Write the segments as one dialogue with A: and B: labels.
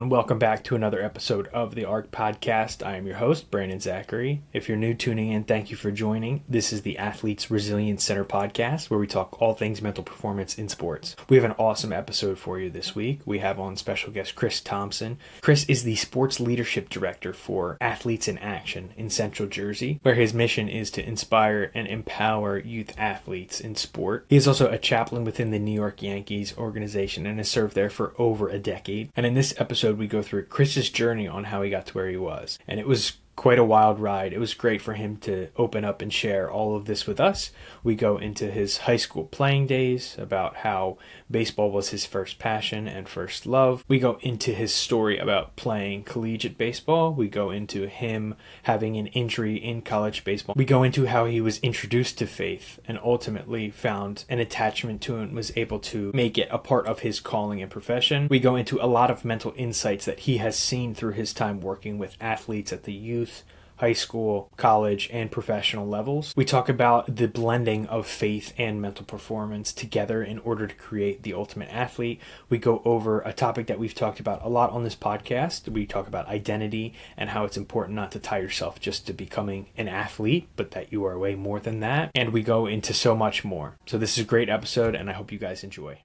A: And welcome back to another episode of the ARC podcast. I am your host, Brandon Zachary. If you're new tuning in, thank you for joining. This is the Athletes Resilience Center podcast, where we talk all things mental performance in sports. We have an awesome episode for you this week. We have on special guest Chris Thompson. Chris is the sports leadership director for Athletes in Action in Central Jersey, where his mission is to inspire and empower youth athletes in sport. He is also a chaplain within the New York Yankees organization and has served there for over a decade. And in this episode, we go through Chris's journey on how he got to where he was. And it was quite a wild ride. It was great for him to open up and share all of this with us. We go into his high school playing days, about how baseball was his first passion and first love. We go into his story about playing collegiate baseball. We go into him having an injury in college baseball. We go into how he was introduced to faith and ultimately found an attachment to it and was able to make it a part of his calling and profession. We go into a lot of mental insights that he has seen through his time working with athletes at the youth, high school, college, and professional levels. We talk about the blending of faith and mental performance together in order to create the ultimate athlete. We go over a topic that we've talked about a lot on this podcast. We talk about identity and how it's important not to tie yourself just to becoming an athlete, but that you are way more than that. And we go into so much more. So this is a great episode, and I hope you guys enjoy.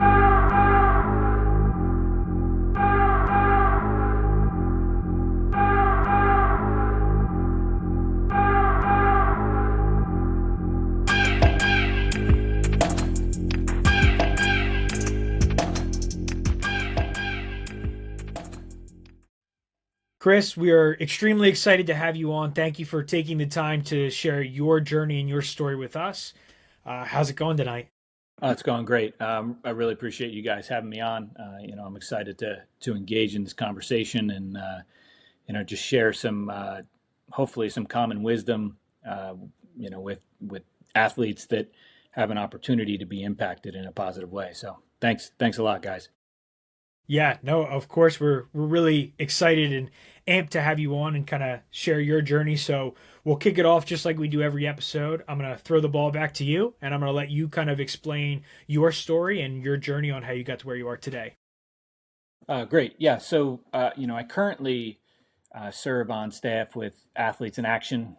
A: Chris, we are extremely excited to have you on. Thank you for taking the time to share your journey and your story with us. How's it going tonight?
B: It's going great. I really appreciate you guys having me on. I'm excited to engage in this conversation and just share some hopefully some common wisdom with athletes that have an opportunity to be impacted in a positive way. So thanks a lot, guys.
A: Yeah, no, of course, we're really excited and amped to have you on and kind of share your journey. So we'll kick it off just like we do every episode. I'm going to throw the ball back to you, and I'm going to let you kind of explain your story and your journey on how you got to where you are today.
B: Great. Yeah. So, I currently serve on staff with Athletes in Action.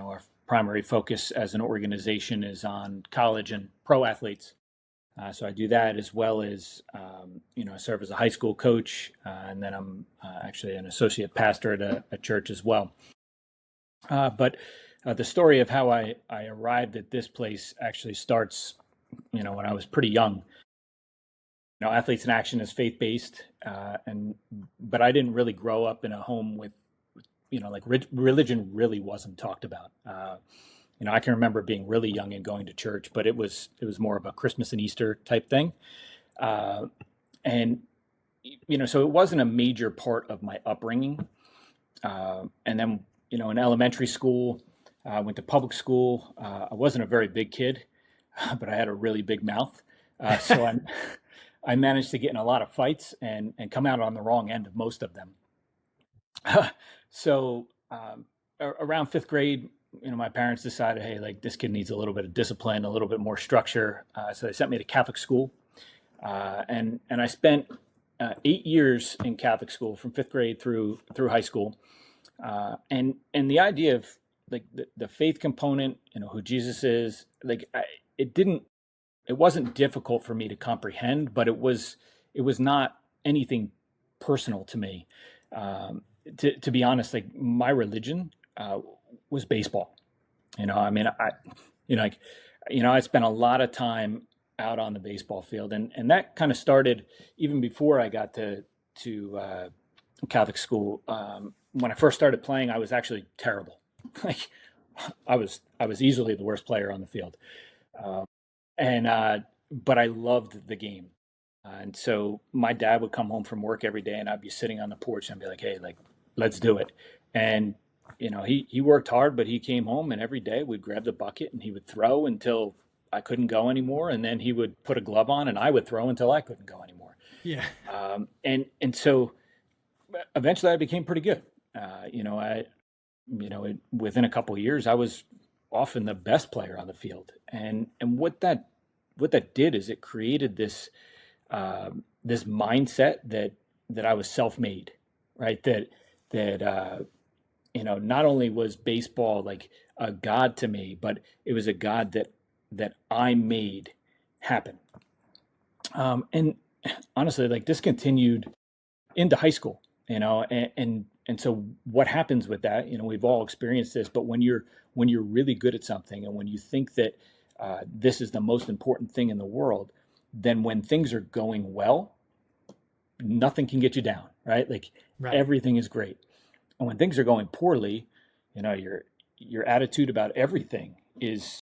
B: Our primary focus as an organization is on college and pro athletes. So I do that as well as, I serve as a high school coach, and then I'm actually an associate pastor at a church as well. But the story of how I arrived at this place actually starts, when I was pretty young. Athletes in Action is faith-based, but I didn't really grow up in a home with, religion really wasn't talked about. I can remember being really young and going to church, but it was more of a Christmas and Easter type thing. And so it wasn't a major part of my upbringing. And then, in elementary school, I went to public school. I wasn't a very big kid, but I had a really big mouth. So I managed to get in a lot of fights and come out on the wrong end of most of them. So around fifth grade, my parents decided, hey, like this kid needs a little bit of discipline, a little bit more structure. So they sent me to Catholic school, and I spent 8 years in Catholic school from fifth grade through high school. And the idea of like the faith component, who Jesus is, it wasn't difficult for me to comprehend, but it was not anything personal to me. To be honest, like my religion was baseball. I spent a lot of time out on the baseball field, and that kind of started even before I got to Catholic school. When I first started playing, I was actually terrible. Like I was easily the worst player on the field, but I loved the game. And so my dad would come home from work every day, and I'd be sitting on the porch and I'd be like, "Hey, like let's do it." And he worked hard, but he came home and every day we'd grab the bucket and he would throw until I couldn't go anymore, and then he would put a glove on and I would throw until I couldn't go anymore.
A: Yeah.
B: And so eventually I became pretty good. Within a couple of years, I was often the best player on the field. And what that did is it created this this mindset that that I was self-made, right? That not only was baseball like a god to me, but it was a god that I made happen. And honestly, like this continued into high school, and so what happens with that, we've all experienced this, but when you're really good at something, and when you think that this is the most important thing in the world, then when things are going well, nothing can get you down, right? Like
A: Right.
B: everything is great. And when things are going poorly, your attitude about everything is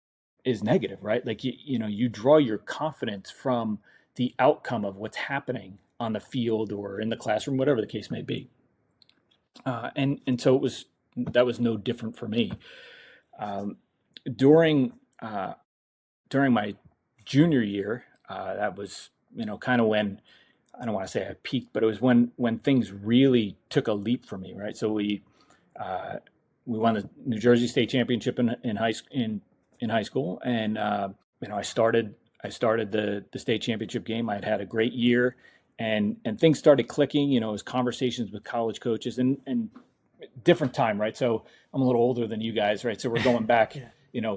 B: negative, right? Like you draw your confidence from the outcome of what's happening on the field or in the classroom, whatever the case may be. And so that was no different for me. Um, during during my junior year, that was kind of when, I don't want to say I peaked, but it was when things really took a leap for me, right? So uh, we won the New Jersey State Championship in high school, and I started the state championship game. I had a great year, and things started clicking. It was conversations with college coaches, and different time, right? So I'm a little older than you guys, right? So we're going back,
A: Yeah.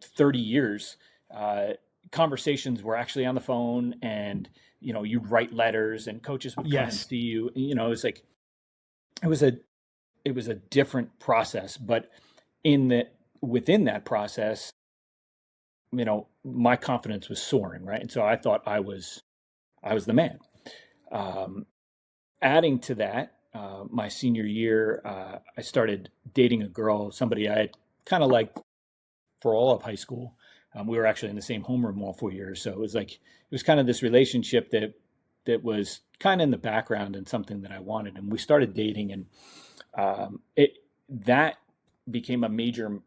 B: 30 years. Uh, Conversations were actually on the phone, and you'd write letters, and coaches would come and
A: Yes.
B: see you. It was like it was a it was a different process, but in the within that process, my confidence was soaring, right? And so I thought I was the man. Um, Adding to that, my senior year, I started dating a girl, somebody I had kind of liked for all of high school. We were actually in the same homeroom all 4 years, so it was kind of this relationship that was kind of in the background and something that I wanted. And we started dating, and it that became a major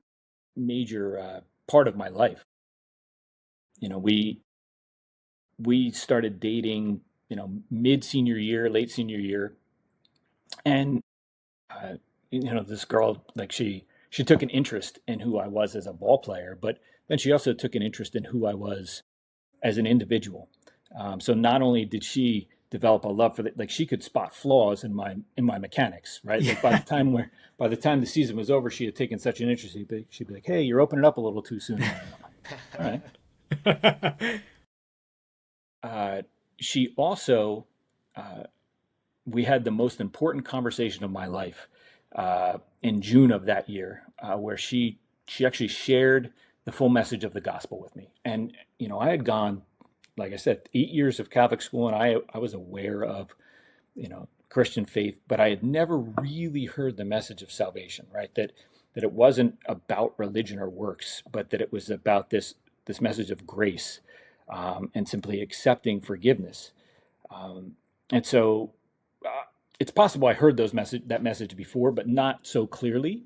B: part of my life. We started dating, mid senior year, late senior year, and uh, this girl, like she took an interest in who I was as a ball player, but then she also took an interest in who I was as an individual. So not only did she develop a love for like she could spot flaws in my mechanics, right? Like
A: Yeah.
B: by the time the season was over, she had taken such an interest. She'd be like, "Hey, you're opening up a little too soon there." And I'm like, "All right." Uh, she also, uh, we had the most important conversation of my life in June of that year, where she actually shared the full message of the gospel with me. And I had gone, like I said, 8 years of Catholic school, and I was aware of Christian faith, but I had never really heard the message of salvation, right? That it wasn't about religion or works, but that it was about this message of grace, and simply accepting forgiveness. Um, and so it's possible I heard that message before, but not so clearly.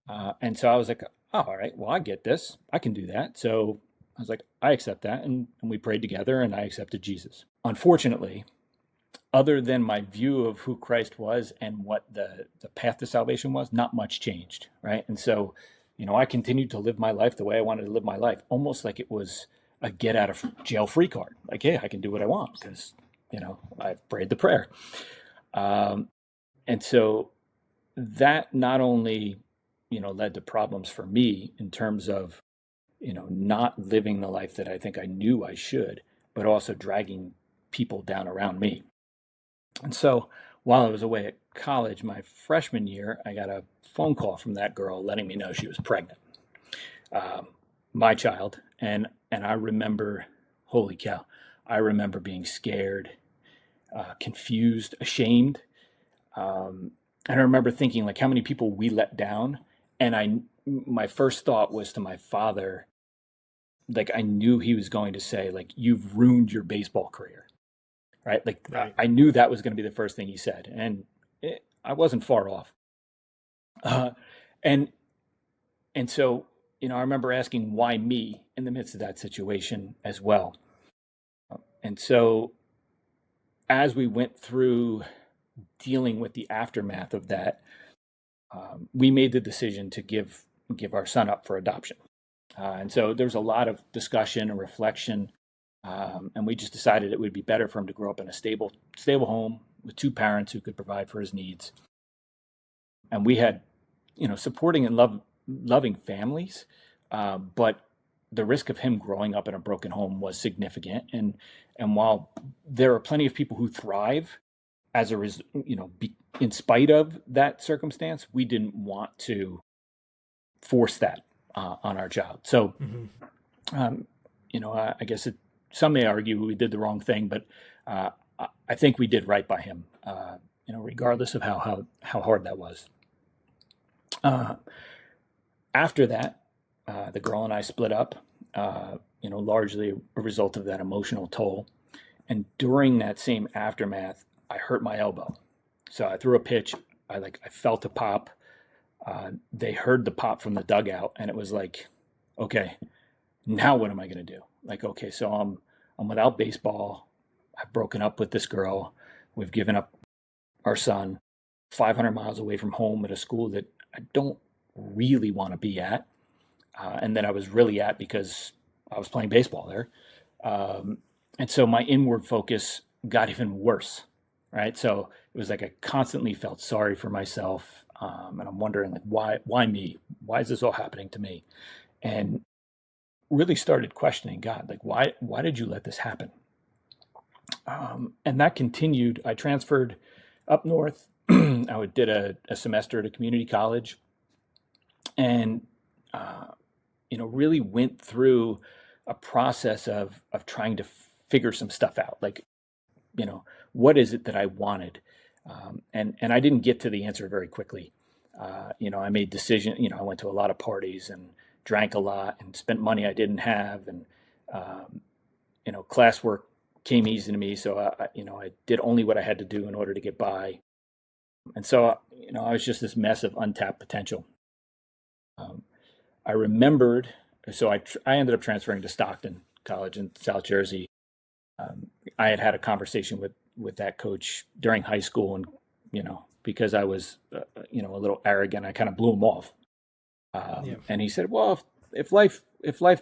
B: And so I was like, oh, all right, well, I get this. I can do that. So I was like, I accept that. And we prayed together, and I accepted Jesus. Unfortunately, other than my view of who Christ was and what the path to salvation was, not much changed, right? And so, I continued to live my life the way I wanted to live my life, almost like it was a get out of jail free card. Like, hey, I can do what I want because, I've prayed the prayer. Um, and so that not only, led to problems for me in terms of, not living the life that I think I knew I should, but also dragging people down around me. And so while I was away at college, my freshman year, I got a phone call from that girl letting me know she was pregnant, um, my child. And I remember, holy cow, I remember being scared, confused, ashamed. Um, and I remember thinking like how many people we let down. And my first thought was to my father, like I knew he was going to say like, you've ruined your baseball career, right? Like
A: Right.
B: I knew that was going to be the first thing he said, and I wasn't far off. Uh, and and so I remember asking why me in the midst of that situation as well. And so as we went through dealing with the aftermath of that, we made the decision to give our son up for adoption. And so there was a lot of discussion and reflection, and we just decided it would be better for him to grow up in a stable home, with two parents who could provide for his needs. And we had, supporting and loving families, but the risk of him growing up in a broken home was significant. And while there are plenty of people who thrive as a in spite of that circumstance, we didn't want to force that on our child. So, I guess some may argue we did the wrong thing, but I think we did right by him, regardless of how hard that was. After that, the girl and I split up, largely a result of that emotional toll. And during that same aftermath, I hurt my elbow. So I threw a pitch. I felt a pop. They heard the pop from the dugout, and it was like, okay, now what am I going to do? Okay, so I'm without baseball. I've broken up with this girl. We've given up our son 500 miles away from home at a school that I don't really want to be at. And that I was really at because I was playing baseball there. And so my inward focus got even worse, right? So it was like I constantly felt sorry for myself. And I'm wondering, why me? Why is this all happening to me? And really started questioning God, why did you let this happen? And that continued. I transferred up north. I did a semester at a community college, and really went through a process of trying to figure some stuff out. What is it that I wanted? And I didn't get to the answer very quickly. I made decisions. I went to a lot of parties and drank a lot and spent money I didn't have, and classwork came easy to me. So I did only what I had to do in order to get by. And so I was just this mess of untapped potential. I remembered, so I ended up transferring to Stockton College in South Jersey. I had a conversation with that coach during high school, and because I was a little arrogant, I kind of blew him off. And he said, "Well, if life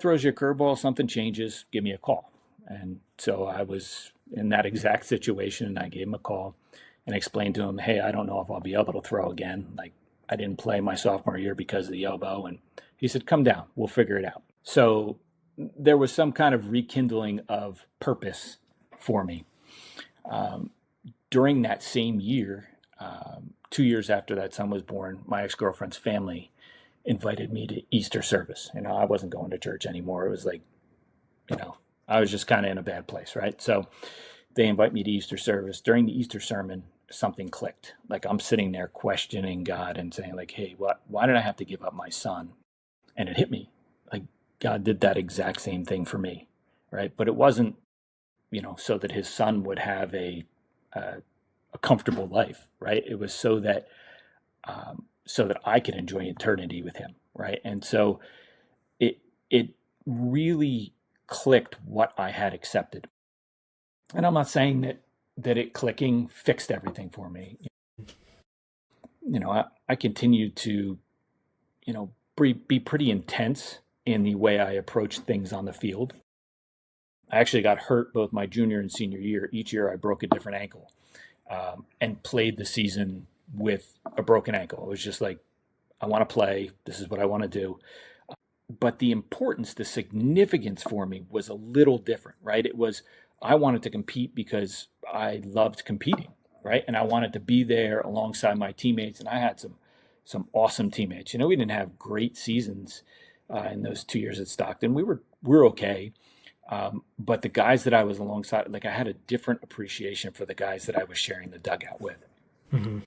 B: throws you a curveball, something changes, give me a call." And so I was in that exact situation, and I gave him a call and explained to him, "Hey, I don't know if I'll be able to throw again. I didn't play my sophomore year because of the elbow." And he said, "Come down, we'll figure it out." So there was some kind of rekindling of purpose for me. During that same year, 2 years after that son was born, my ex-girlfriend's family invited me to Easter service. I wasn't going to church anymore. It was I was just kind of in a bad place, right? So they invite me to Easter service. During the Easter sermon, something clicked. I'm sitting there questioning God and saying, "Hey, why did I have to give up my son?" And it hit me. God did that exact same thing for me, right? But it wasn't, so that his son would have a comfortable life, right? It was so that I could enjoy eternity with him, right? And so it really clicked what I had accepted. And I'm not saying that it clicking fixed everything for me. I continued to, be pretty intense in the way I approached things on the field. I actually got hurt both my junior and senior year. Each year I broke a different ankle, and played the season with a broken ankle. It was just I want to play. This is what I want to do. But the importance, the significance for me was a little different, right? It was, I wanted to compete because I loved competing, right? And I wanted to be there alongside my teammates. And I had some awesome teammates. We didn't have great seasons in those 2 years at Stockton. We're okay. But the guys that I was alongside, I had a different appreciation for the guys that I was sharing the dugout with. Mm-hmm.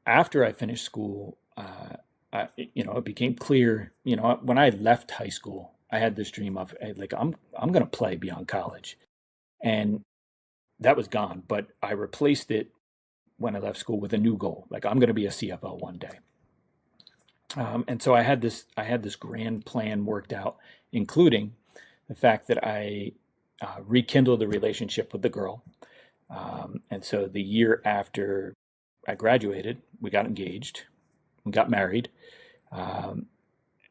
B: After I finished school, it became clear, when I left high school, I had this dream of I'm going to play beyond college, and that was gone. But I replaced it when I left school with a new goal. I'm going to be a CFO one day. And so I had this grand plan worked out, including the fact that I rekindled the relationship with the girl. And so the year after I graduated, we got engaged, we got married.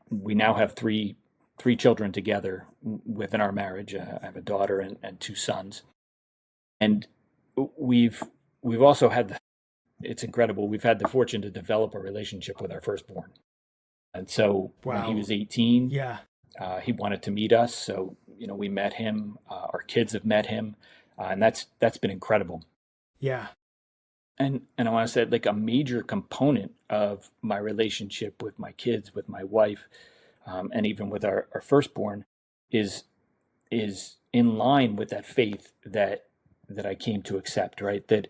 B: We now have three children together within our marriage. I have a daughter and two sons. And we've also had it's incredible. We've had the fortune to develop a relationship with our firstborn. And so when he
A: Wow.
B: was 18,
A: Yeah.
B: he wanted to meet us. So, we met him. Our kids have met him. And that's been incredible.
A: Yeah.
B: And I want to say, like, a major component of my relationship with my kids, with my wife, and even with our firstborn is in line with that faith that I came to accept, right? That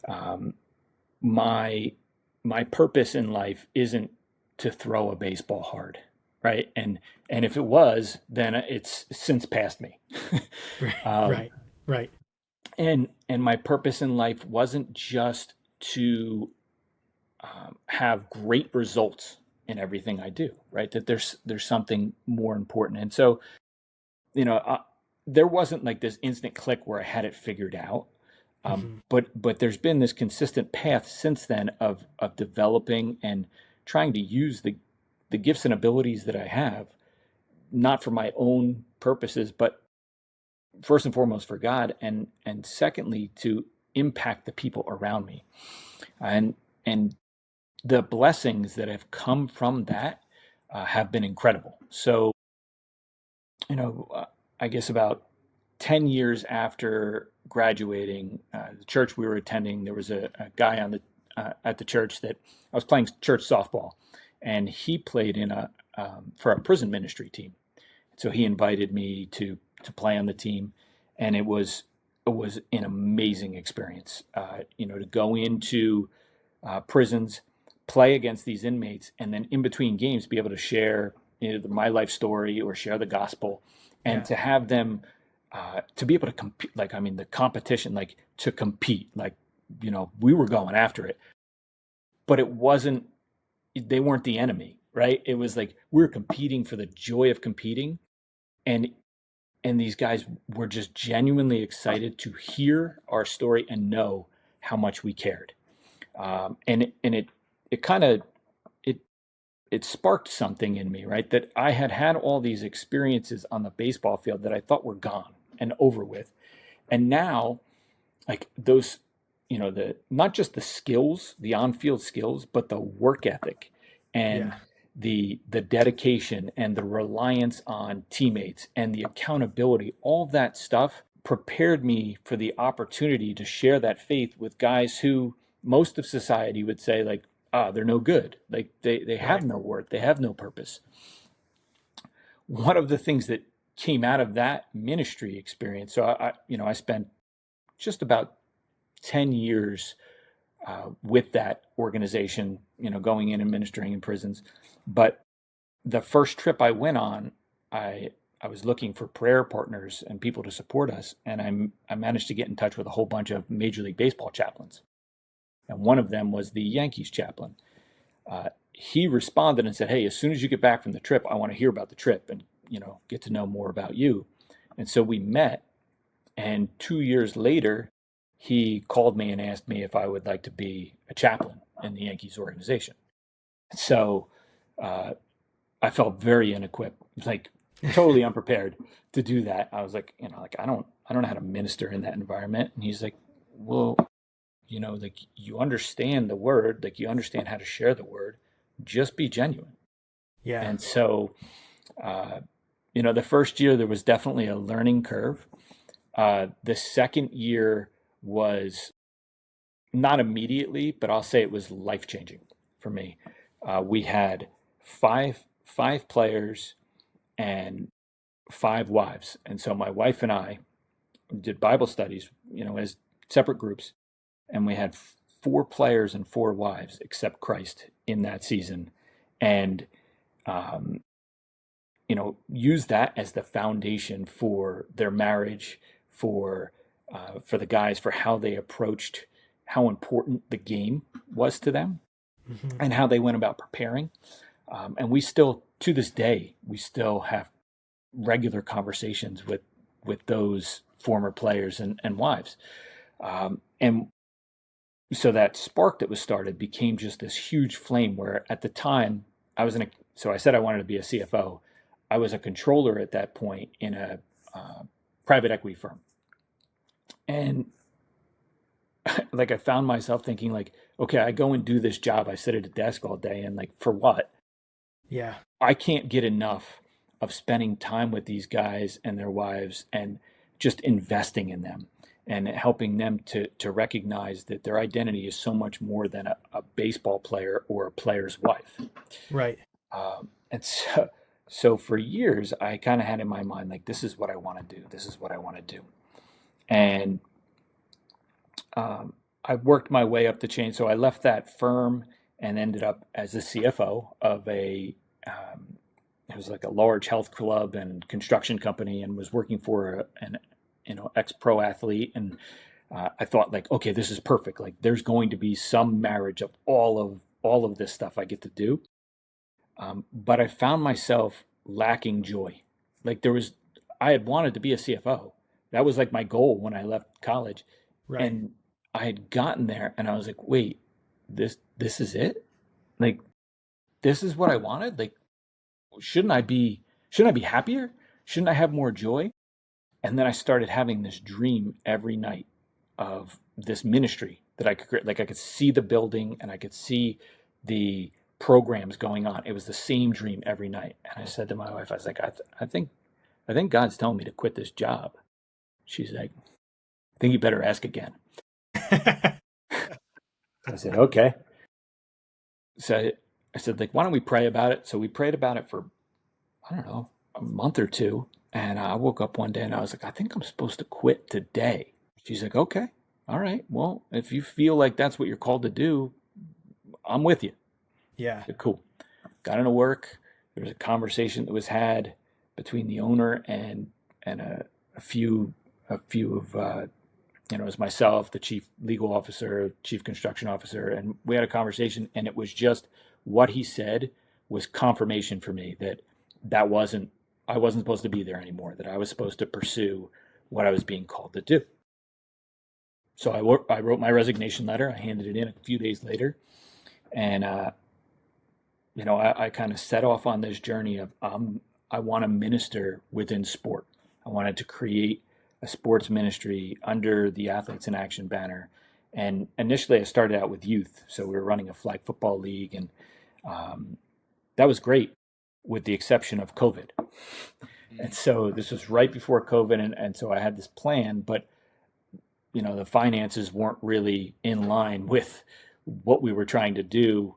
B: um, my my purpose in life isn't to throw a baseball hard, right? And if it was, then it's since passed me. um,
A: Right. Right.
B: and my purpose in life wasn't just to have great results in everything I do, right? That there's something more important. And so, you know, uh, there wasn't like this instant click where I had it figured out.
A: Hmm.
B: But there's been this consistent path since then of developing and trying to use the gifts and abilities that I have, not for my own purposes, but first and foremost for God, and secondly to impact the people around me. And the blessings that have come from that have been incredible. So, you know, uh, I guess about 10 years after graduating, the church we were attending, there was a guy on the at the church that I was playing church softball, and he played in a for a prison ministry team. So he invited me to play on the team, and it was an amazing experience. To go into prisons, play against these inmates, and then in between games be able to share my life story or share the gospel, and
A: Yeah.
B: to have them to be able to compete. Like, I mean, the competition, like to compete, like, we were going after it, but it wasn't. They weren't the enemy, right? It was like we were competing for the joy of competing, and these guys were just genuinely excited to hear our story and know how much we cared. And it kind of it it sparked something in me, right? That I had all these experiences on the baseball field that I thought were gone and over with, and now, like, those, the not just the skills, the on-field skills, but the work ethic and
A: Yeah.
B: the dedication and the reliance on teammates and the accountability, all that stuff prepared me for the opportunity to share that faith with guys who most of society would say, like, they're no good, like they have
A: Right.
B: no worth, they have no purpose. One of the things that came out of that ministry experience, so I spent just about 10 years with that organization, going in and ministering in prisons. But the first trip I went on, I I was looking for prayer partners and people to support us, and I managed to get in touch with a whole bunch of Major League Baseball chaplains, and one of them was the Yankees chaplain. He responded and said, "Hey, as soon as you get back from the trip, I want to hear about the trip and get to know more about you." And so we met, and 2 years later, he called me and asked me if I would like to be a chaplain in the Yankees organization. So uh, I felt very inequipped, like totally unprepared to do that. I was like, like I don't know how to minister in that environment. And he's like, well, like, you understand the word, like you understand how to share the word, just be genuine.
A: Yeah.
B: And so, uh, the first year there was definitely a learning curve. The second year was not immediately, but I'll say it was life changing for me. We had five players and five wives, and so my wife and I did Bible studies, as separate groups, and we had four players and four wives, except Christ, in that season, and um, use that as the foundation for their marriage, for the guys, for how they approached how important the game was to them
A: Hmm.
B: and how they went about preparing. And we still, to this day, we still have regular conversations with those former players and wives. And so that spark that was started became just this huge flame where at the time so I said I wanted to be a CFO. I was a controller at that point in a uh, private equity firm. And like I found myself thinking like, okay, I go and do this job. I sit at a desk all day and like, for what?
A: Yeah.
B: I can't get enough of spending time with these guys and their wives and just investing in them and helping them to recognize that their identity is so much more than a baseball player or a player's wife.
A: Right.
B: And so for years, I kind of had in my mind, like, this is what I want to do. This is what I want to do. And um, I worked my way up the chain. So I left that firm and ended up as the CFO of it was like a large health club and construction company, and was working for an ex-pro athlete. And I thought like, okay, this is perfect. Like there's going to be some marriage of all of this stuff I get to do. But I found myself lacking joy. Like I had wanted to be a CFO. That was like my goal when I left college.
A: Right.
B: And I had gotten there and I was like, wait, this is it? Like this is what I wanted? Like shouldn't I be happier? Shouldn't I have more joy? And then I started having this dream every night of this ministry that I could create. Like I could see the building and I could see the programs going on. It was the same dream every night. And I said to my wife, I was like, I think God's telling me to quit this job. She's like, I think you better ask again. I said, okay. So I said, like, why don't we pray about it? So we prayed about it for, I don't know, a month or two. And I woke up one day and I was like, I think I'm supposed to quit today. She's like, okay, all right. Well, if you feel like that's what you're called to do, I'm with you.
A: Yeah.
B: I said, cool. Got into work. There was a conversation that was had between the owner and a few of it was myself, the chief legal officer, chief construction officer, and we had a conversation, and it was just what he said was confirmation for me that that wasn't I wasn't supposed to be there anymore. That I was supposed to pursue what I was being called to do. So I wrote my resignation letter. I handed it in a few days later, and I kind of set off on this journey of I want to minister within sport. I wanted to create a sports ministry under the Athletes in Action banner. And initially, I started out with youth, so we were running a flag football league, and um, that was great, with the exception of COVID. And so this was right before COVID, and so I had this plan, but the finances weren't really in line with what we were trying to do,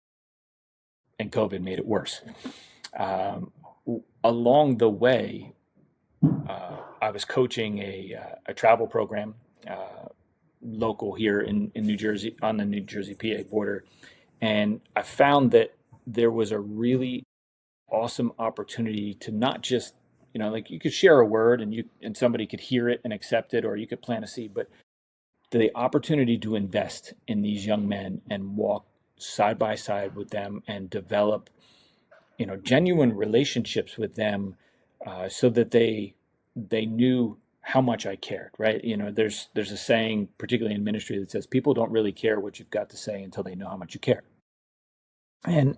B: and COVID made it worse. Um, Along the way, I was coaching a travel program local here in New Jersey, on the New Jersey PA border, and I found that there was a really awesome opportunity to not just like you could share a word and somebody could hear it and accept it, or you could plant a seed, but the opportunity to invest in these young men and walk side by side with them and develop genuine relationships with them, so that they knew how much I cared, right? There's a saying, particularly in ministry, that says people don't really care what you've got to say until they know how much you care. And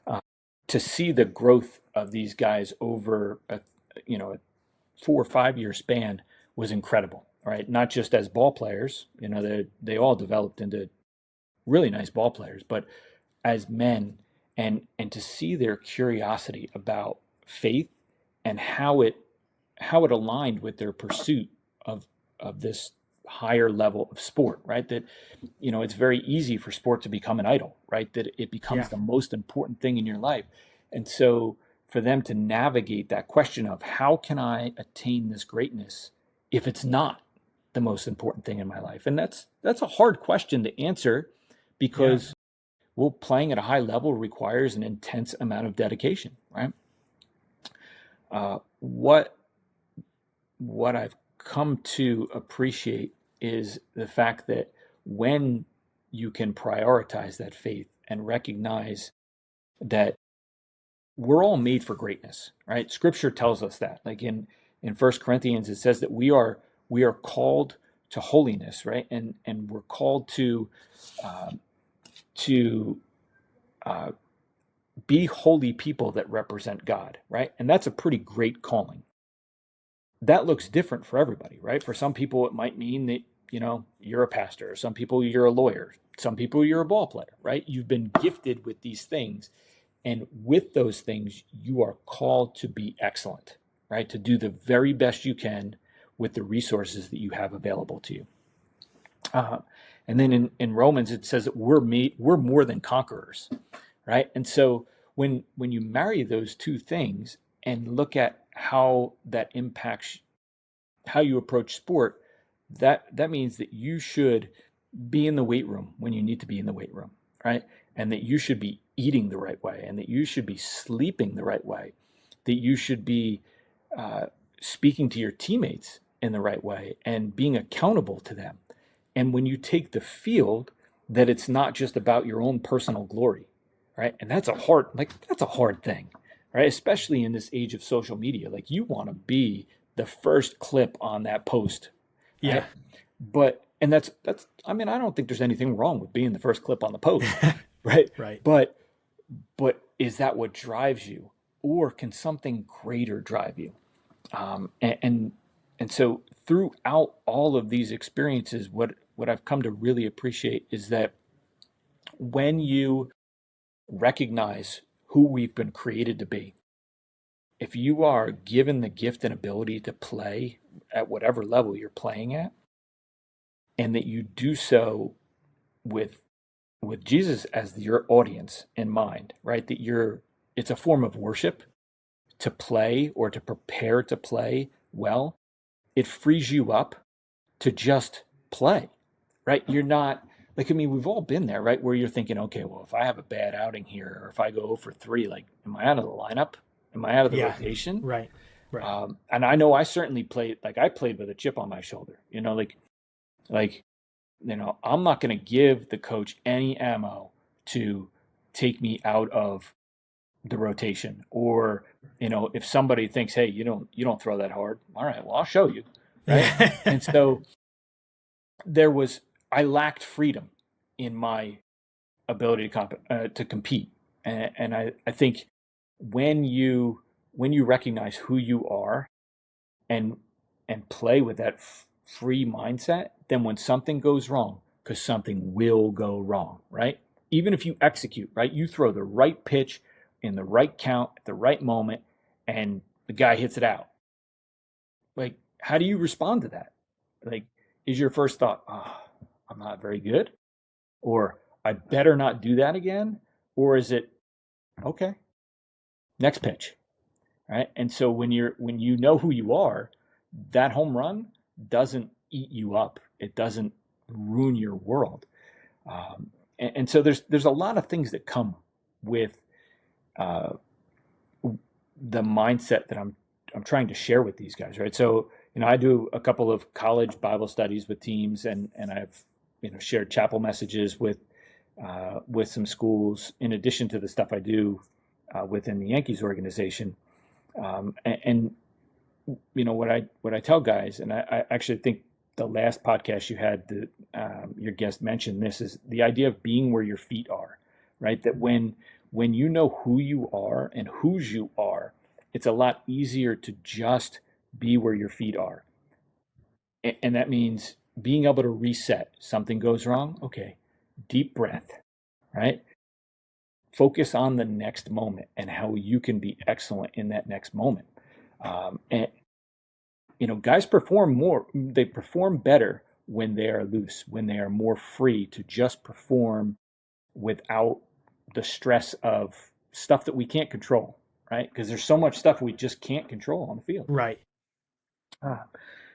B: uh, to see the growth of these guys over a 4 or 5 year span was incredible, right? Not just as ball players, they all developed into really nice ball players, but as men, and to see their curiosity about faith and how it aligned with their pursuit of this higher level of sport, right? That it's very easy for sport to become an idol, right? That it becomes
A: Yeah.
B: the most important thing in your life. And so for them to navigate that question of how can I attain this greatness if it's not the most important thing in my life? And that's a hard question to answer,
A: Yeah.
B: because well, playing at a high level requires an intense amount of dedication, right? What I've come to appreciate is the fact that when you can prioritize that faith and recognize that we're all made for greatness, right? Scripture tells us that. Like in First Corinthians, it says that we are called to holiness, right? And we're called uh, to uh, be holy people that represent God, right? And that's a pretty great calling. That looks different for everybody, right? For some people, it might mean that you're a pastor. Some people, you're a lawyer. Some people, you're a ball player, right? You've been gifted with these things. And with those things, you are called to be excellent, right? To do the very best you can with the resources that you have available to you. And then in Romans, it says that we're more than conquerors, right? And so when you marry those two things and look at how that impacts how you approach sport, that means that you should be in the weight room when you need to be in the weight room, right? And that you should be eating the right way, and that you should be sleeping the right way, that you should be speaking to your teammates in the right way and being accountable to them. And when you take the field, that it's not just about your own personal glory, right? And that's a hard thing, right? Especially in this age of social media. Like, you want to be the first clip on that post, right?
A: Yeah.
B: But and that's I mean, I don't think there's anything wrong with being the first clip on the post, right?
A: Right.
B: But is that what drives you, or can something greater drive you? And so throughout all of these experiences, what I've come to really appreciate is that when you recognize who we've been created to be, if you are given the gift and ability to play at whatever level you're playing at, and that you do so with Jesus as your audience in mind, right? It's a form of worship to play or to prepare to play well. It frees you up to just play, right? You're not like, I mean, we've all been there, right? Where you're thinking, okay, well, if I have a bad outing here, or if I go 0 for 3, like, am I out of the lineup? Am I out of the
A: Yeah.
B: rotation?
A: Right. Right.
B: And I know I certainly I played with a chip on my shoulder, like, I'm not going to give the coach any ammo to take me out of the rotation. Or, if somebody thinks, hey, you don't throw that hard. All right, well, I'll show you. Right. And so I lacked freedom in my ability to compete. And I think when you recognize who you are and play with that free mindset, then when something goes wrong, because something will go wrong, right? Even if you execute, right? You throw the right pitch in the right count at the right moment, and the guy hits it out. Like, how do you respond to that? Like, is your first thought, oh, I'm not very good? Or I better not do that again? Or is it, okay, next pitch, right? And so when you know who you are, that home run doesn't eat you up. It doesn't ruin your world. And so there's a lot of things that come with the mindset that I'm trying to share with these guys, right? So, I do a couple of college Bible studies with teams, and I've shared chapel messages with some schools, in addition to the stuff I do within the Yankees organization. And what I tell guys, and I actually think the last podcast you had, your guest mentioned this, is the idea of being where your feet are, right? That when you know who you are and whose you are, it's a lot easier to just be where your feet are. And that means being able to reset. Something goes wrong, okay, deep breath, right? Focus on the next moment and how you can be excellent in that next moment. And guys they perform better when they are loose, when they are more free to just perform without the stress of stuff that we can't control, right? Because there's so much stuff we just can't control on the field.
A: Right.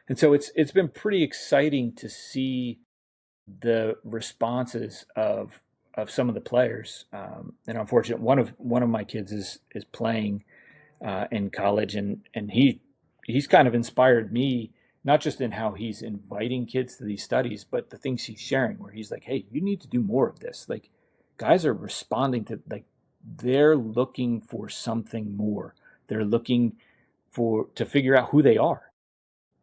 B: And so it's been pretty exciting to see the responses of some of the players. And unfortunately, one of my kids is playing in college, and he's kind of inspired me, not just in how he's inviting kids to these studies, but the things he's sharing, where he's like, hey, you need to do more of this. Like, guys are responding to, like, they're looking for something more. They're looking to figure out who they are,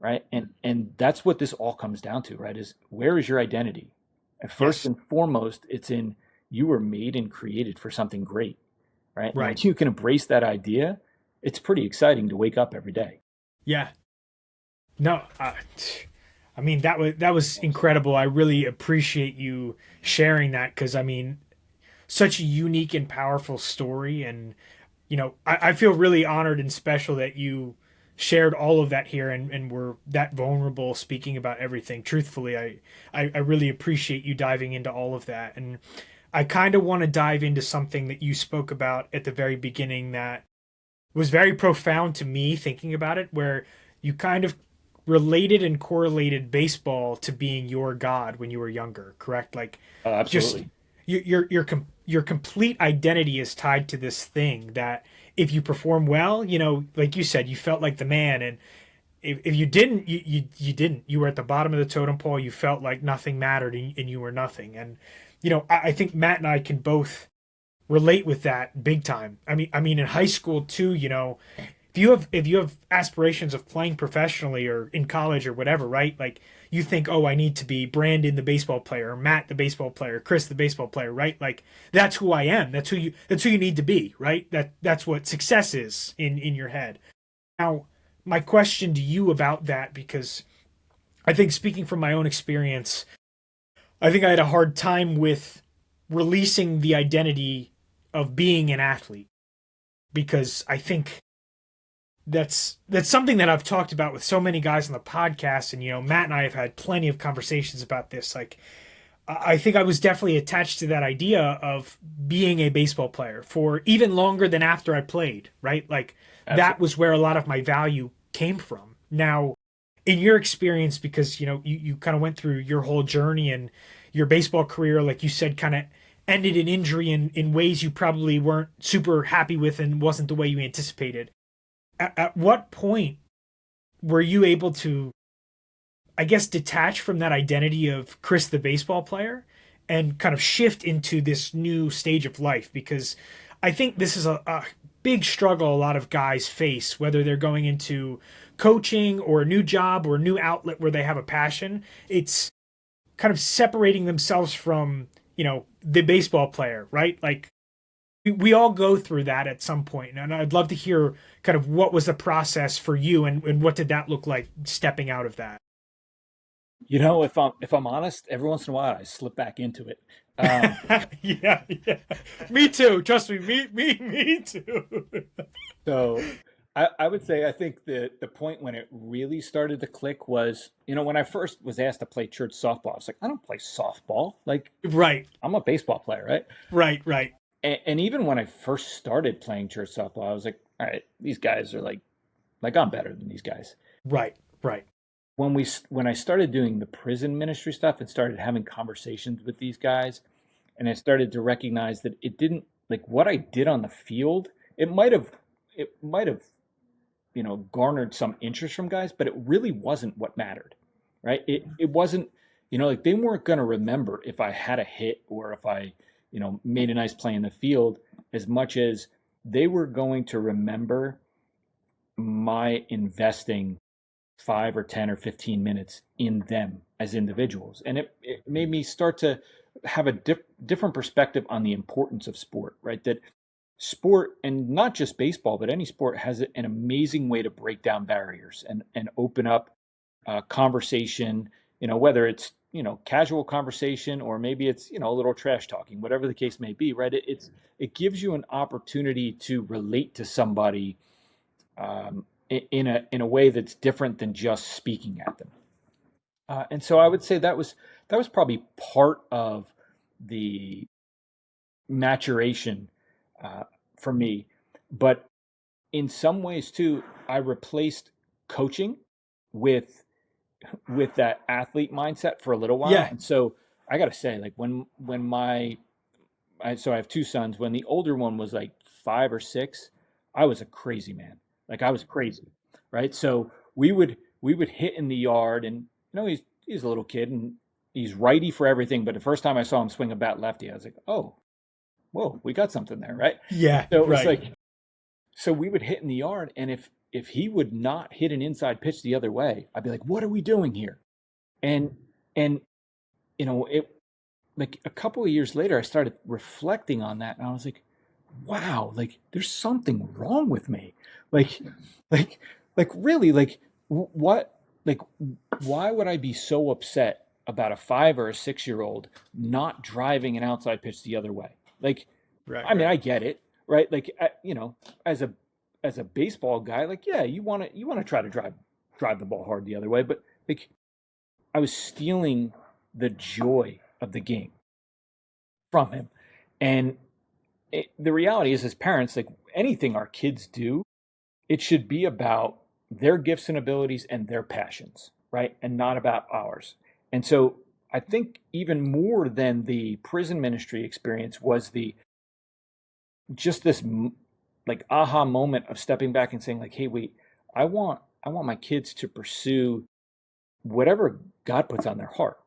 B: right? And that's what this all comes down to, right? Is, where is your identity? And first and foremost, it's in, you were made and created for something great, right?
A: Right.
B: And when you can embrace that idea, it's pretty exciting to wake up every day.
A: Yeah. No, I mean, that was incredible. I really appreciate you sharing that because I mean, such a unique and powerful story, and I feel really honored and special that you shared all of that here and were that vulnerable speaking about everything. Truthfully, I really appreciate you diving into all of that. And I kind of want to dive into something that you spoke about at the very beginning that was very profound to me thinking about it, where you kind of related and correlated baseball to being your god when you were younger, correct? Like just
B: Absolutely.
A: your complete identity is tied to this thing that if you perform well, like you said, you felt like the man, and if you didn't, you didn't. You were at the bottom of the totem pole. You felt like nothing mattered, and you were nothing. And I think Matt and I can both relate with that big time. I mean, in high school too. If you have aspirations of playing professionally or in college or whatever, right? Like you think, oh, I need to be Brandon the baseball player, or Matt the baseball player, Chris the baseball player, right? Like that's who I am. That's who you need to be, right? That's what success is in your head. Now, my question to you about that, because I think speaking from my own experience, I think I had a hard time with releasing the identity of being an athlete because I think that's something that I've talked about with so many guys on the podcast, and Matt and I have had plenty of conversations about this. Like, I think I was definitely attached to that idea of being a baseball player for even longer than after I played, right? Like that
B: Absolutely.
A: was where a lot of my value came from. Now, in your experience, because you kind of went through your whole journey and your baseball career, like you said, kind of ended in injury in ways you probably weren't super happy with and wasn't the way you anticipated. At what point were you able to, I guess, detach from that identity of Chris the baseball player and kind of shift into this new stage of life? Because I think this is a big struggle a lot of guys face, whether they're going into coaching or a new job or a new outlet where they have a passion. It's kind of separating themselves from, the baseball player, right? Like we all go through that at some point, and I'd love to hear kind of what was the process for you, and what did that look like stepping out of that.
B: If I'm honest, every once in a while I slip back into it. Um,
A: Yeah, yeah, me too, trust me, me too.
B: so I would say I think the point when it really started to click was, when I first was asked to play church softball, I was like, I don't play softball. Like
A: Right,
B: I'm a baseball player, right?
A: right,
B: And even when I first started playing church softball, I was like, all right, these guys are like I'm better than these guys.
A: right.
B: When I started doing the prison ministry stuff and started having conversations with these guys, and I started to recognize that it didn't, like, what I did on the field, it might have garnered some interest from guys, but it really wasn't what mattered, right? It wasn't, like they weren't going to remember if I had a hit or if I made a nice play in the field, as much as they were going to remember my investing 5 or 10 or 15 minutes in them as individuals. And it made me start to have a different perspective on the importance of sport, right? That sport, and not just baseball, but any sport, has an amazing way to break down barriers and open up conversation, whether it's, casual conversation, or maybe it's, a little trash talking, whatever the case may be, right? It gives you an opportunity to relate to somebody in a way that's different than just speaking at them. And so I would say that was probably part of the maturation uh, for me. But in some ways too, I replaced coaching with that athlete mindset for a little while.
A: Yeah,
B: And so I got to say, like so I have two sons. When the older one was like 5 or 6, I was a crazy man. Like I was crazy, right? So we would hit in the yard, and he's a little kid and he's righty for everything. But the first time I saw him swing a bat lefty, I was like, oh, whoa, we got something there, right?
A: yeah,
B: So it was
A: right.
B: like, so we would hit in the yard, and if he would not hit an inside pitch the other way, I'd be like, what are we doing here? And it, like a couple of years later, I started reflecting on that, and I was like, wow, like there's something wrong with me. Like, like, like really, like what? like, why would I be so upset about a 5 or a 6-year-old not driving an outside pitch the other way? Like,
A: Right,
B: I mean,
A: right.
B: I get it, right? Like, as a baseball guy, like, yeah, you want to try to drive the ball hard the other way, but like, I was stealing the joy of the game from him. And the reality is, as parents, like anything our kids do, it should be about their gifts and abilities and their passions, right? And not about ours. And so I think even more than the prison ministry experience was the just this like aha moment of stepping back and saying like, hey, wait, I want my kids to pursue whatever God puts on their heart.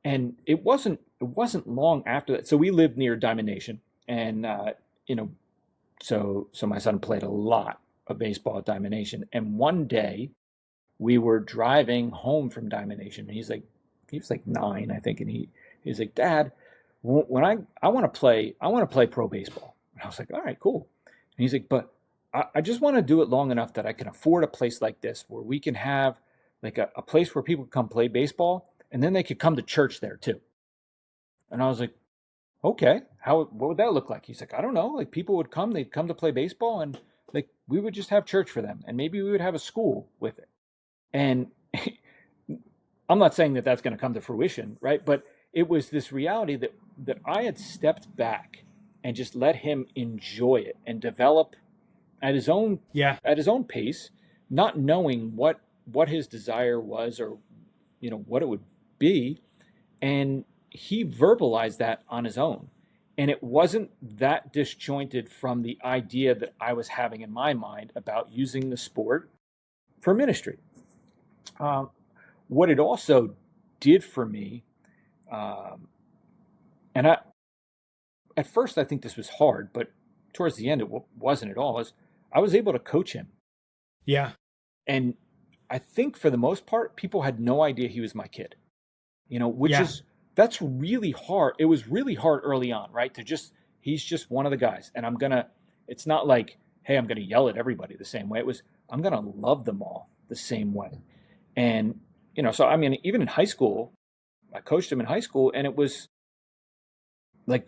B: And it wasn't long after that. So we lived near Diamond Nation, and you know, so my son played a lot of baseball at Diamond Nation. And one day we were driving home from Diamond Nation, and he was like 9, I think, and he's like, Dad, when I want to play pro baseball. And I was like, all right, cool. And he's like, but I just want to do it long enough that I can afford a place like this where we can have like a place where people come play baseball, and then they could come to church there too. And I was like, okay, what would that look like? He's like, I don't know. Like people would come, they'd come to play baseball, and like we would just have church for them, and maybe we would have a school with it. And I'm not saying that that's going to come to fruition, right? But it was this reality that I had stepped back and just let him enjoy it and develop at his own
A: Yeah.
B: pace, not knowing what his desire was, or what it would be. And he verbalized that on his own, and it wasn't that disjointed from the idea that I was having in my mind about using the sport for ministry. um, what it also did for me, um, and at first I think this was hard, but towards the end it wasn't at all, is I was able to coach him.
A: Yeah.
B: And I think for the most part people had no idea he was my kid, which
A: Yeah.
B: is that's really hard. It was really hard early on, right? To just he's just one of the guys, and it's not like, hey, I'm gonna yell at everybody the same way. It was, I'm gonna love them all the same way. And so I mean, even in high school, I coached him in high school, and it was like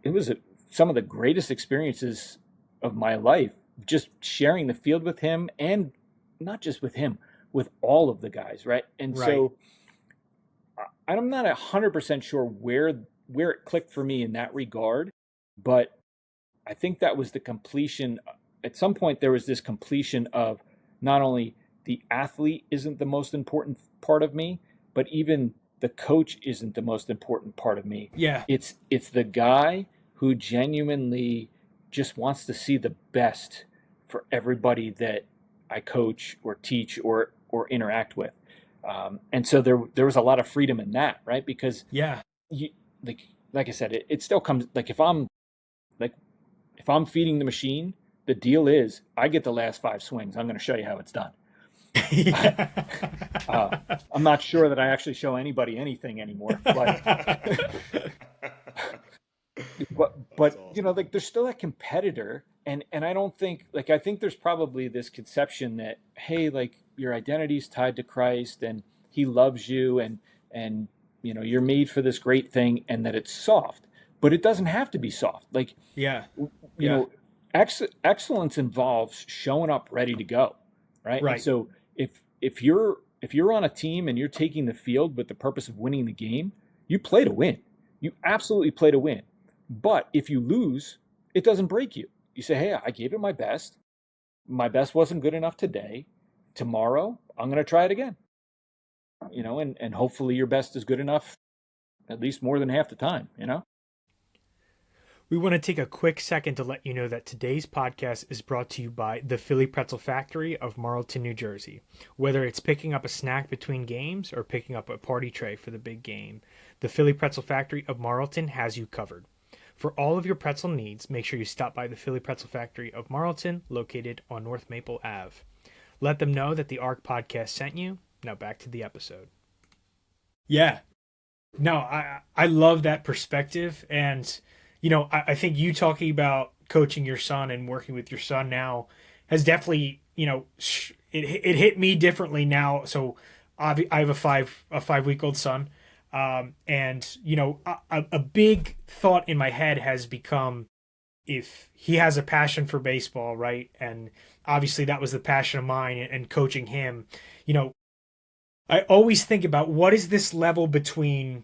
B: it was some of the greatest experiences of my life, just sharing the field with him, and not just with him, with all of the guys, right? And
A: Right.
B: so I'm not 100% sure where it clicked for me in that regard, but I think that was the completion. At some point, there was this completion of not only the athlete isn't the most important part of me, but even the coach isn't the most important part of me.
A: Yeah.
B: It's the guy who genuinely just wants to see the best for everybody that I coach or teach or interact with. And so there was a lot of freedom in that, right? Because
A: Yeah.
B: you, like I said, it still comes like if I'm feeding the machine, the deal is I get the last 5 swings. I'm going to show you how it's done.
A: Yeah.
B: uh, I'm not sure that I actually show anybody anything anymore, but
C: That's awesome.
B: like there's still that competitor, and I don't think, like, I think there's probably this conception that, hey, like your identity's tied to Christ and he loves you, and you're made for this great thing, and that it's soft, but it doesn't have to be soft. Like,
A: Yeah.
B: you
A: Yeah.
B: know, excellence involves showing up ready to go, right? And
A: Right.
B: so if you're on a team and you're taking the field with the purpose of winning the game, you play to win. You absolutely play to win. But if you lose, it doesn't break you. You say, hey, I gave it my best. My best wasn't good enough today. Tomorrow, I'm going to try it again. And hopefully your best is good enough at least more than half the time.
A: We want to take a quick second to let you know that today's podcast is brought to you by the Philly Pretzel Factory of Marlton, New Jersey. Whether it's picking up a snack between games or picking up a party tray for the big game, the Philly Pretzel Factory of Marlton has you covered. For all of your pretzel needs, make sure you stop by the Philly Pretzel Factory of Marlton, located on North Maple Ave. Let them know that the ARC podcast sent you. Now back to the episode. Yeah. No, I love that perspective. And, I think you talking about coaching your son and working with your son now has definitely it hit me differently now. So I have a 5 week old son, and a big thought in my head has become, if he has a passion for baseball, right, and obviously that was the passion of mine, and coaching him, I always think about what is this level between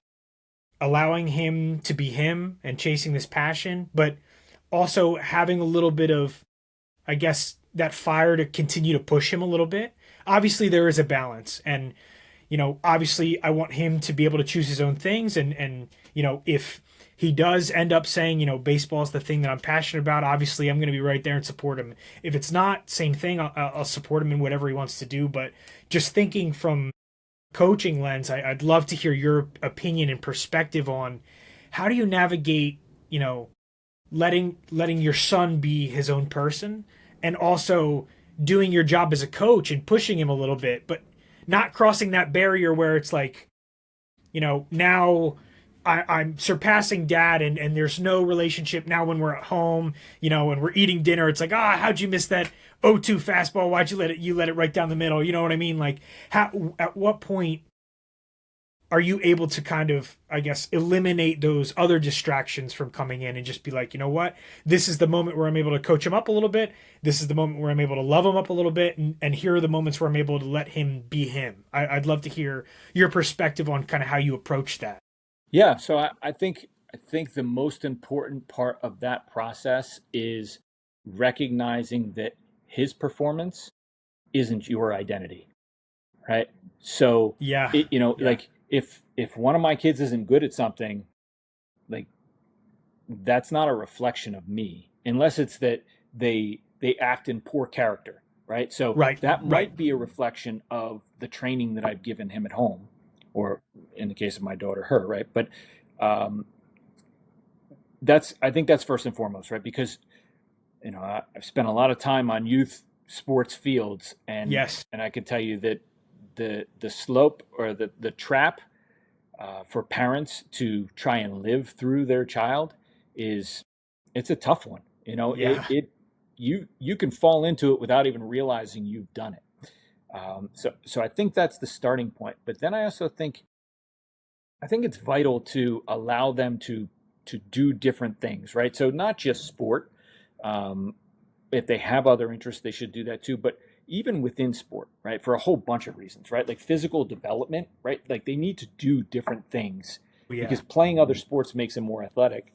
A: allowing him to be him and chasing this passion, but also having a little bit of, I guess, that fire to continue to push him a little bit. Obviously, there is a balance, and obviously, I want him to be able to choose his own things, and if he does end up saying, baseball is the thing that I'm passionate about, obviously, I'm going to be right there and support him. If it's not, same thing, I'll support him in whatever he wants to do. But just thinking from coaching lens, I'd love to hear your opinion and perspective on how do you navigate, letting your son be his own person, and also doing your job as a coach and pushing him a little bit, but not crossing that barrier where it's like, now I'm surpassing dad, and there's no relationship now when we're at home, and we're eating dinner. It's like, how'd you miss that 0-2 fastball? Why'd you let it right down the middle? You know what I mean? Like, at what point are you able to kind of, I guess, eliminate those other distractions from coming in and just be like, you know what? This is the moment where I'm able to coach him up a little bit. This is the moment where I'm able to love him up a little bit. And here are the moments where I'm able to let him be him. I'd love to hear your perspective on kind of how you approach that.
B: Yeah, so I think the most important part of that process is recognizing that his performance isn't your identity, right? So
A: Yeah.
B: like if one of my kids isn't good at something, like that's not a reflection of me, unless it's that they act in poor character, right? So that might be a reflection of the training that I've given him at home, or in the case of my daughter, her, right? But I think that's first and foremost, right? Because I've spent a lot of time on youth sports fields, and I can tell you that the slope, or the trap for parents to try and live through their child it's a tough one. You can fall into it without even realizing you've done it. So I think that's the starting point. But then I also think it's vital to allow them to do different things, right? So not just sport. If they have other interests, they should do that too. But even within sport, right, for a whole bunch of reasons, right? Like physical development, right? Like they need to do different things because playing other sports makes them more athletic.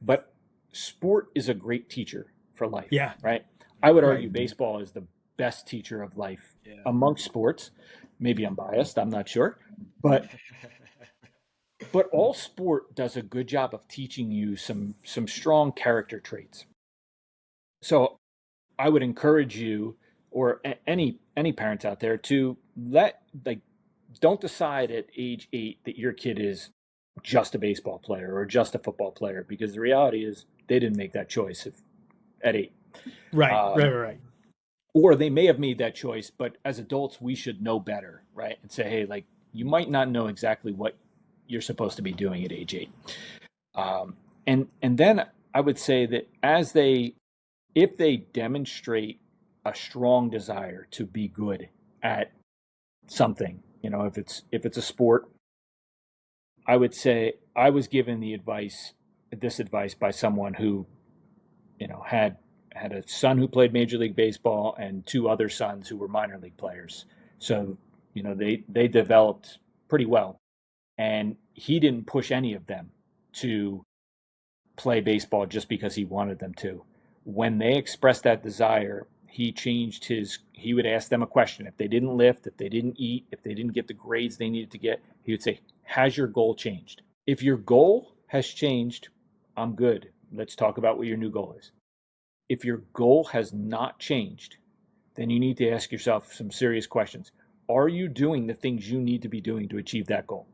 B: But sport is a great teacher for life, right? I would argue baseball is the best teacher of life amongst sports. Maybe I'm biased, I'm not sure. But all sport does a good job of teaching you some strong character traits. So I would encourage you, or any parents out there, to don't decide at age 8 that your kid is just a baseball player or just a football player, because the reality is they didn't make that choice at 8.
A: Right.
B: Or they may have made that choice, but as adults, we should know better, right? And say, hey, like, you might not know exactly what you're supposed to be doing at age 8. And then I would say that if they demonstrate a strong desire to be good at something, if it's a sport, I would say I was given this advice by someone who, had a son who played Major League Baseball and 2 other sons who were minor league players. So, they developed pretty well. And he didn't push any of them to play baseball just because he wanted them to. When they expressed that desire, he would ask them a question. If they didn't lift, if they didn't eat, if they didn't get the grades they needed to get, he would say, has your goal changed? If your goal has changed, I'm good. Let's talk about what your new goal is. If your goal has not changed, then you need to ask yourself some serious questions. Are you doing the things you need to be doing to achieve that goal?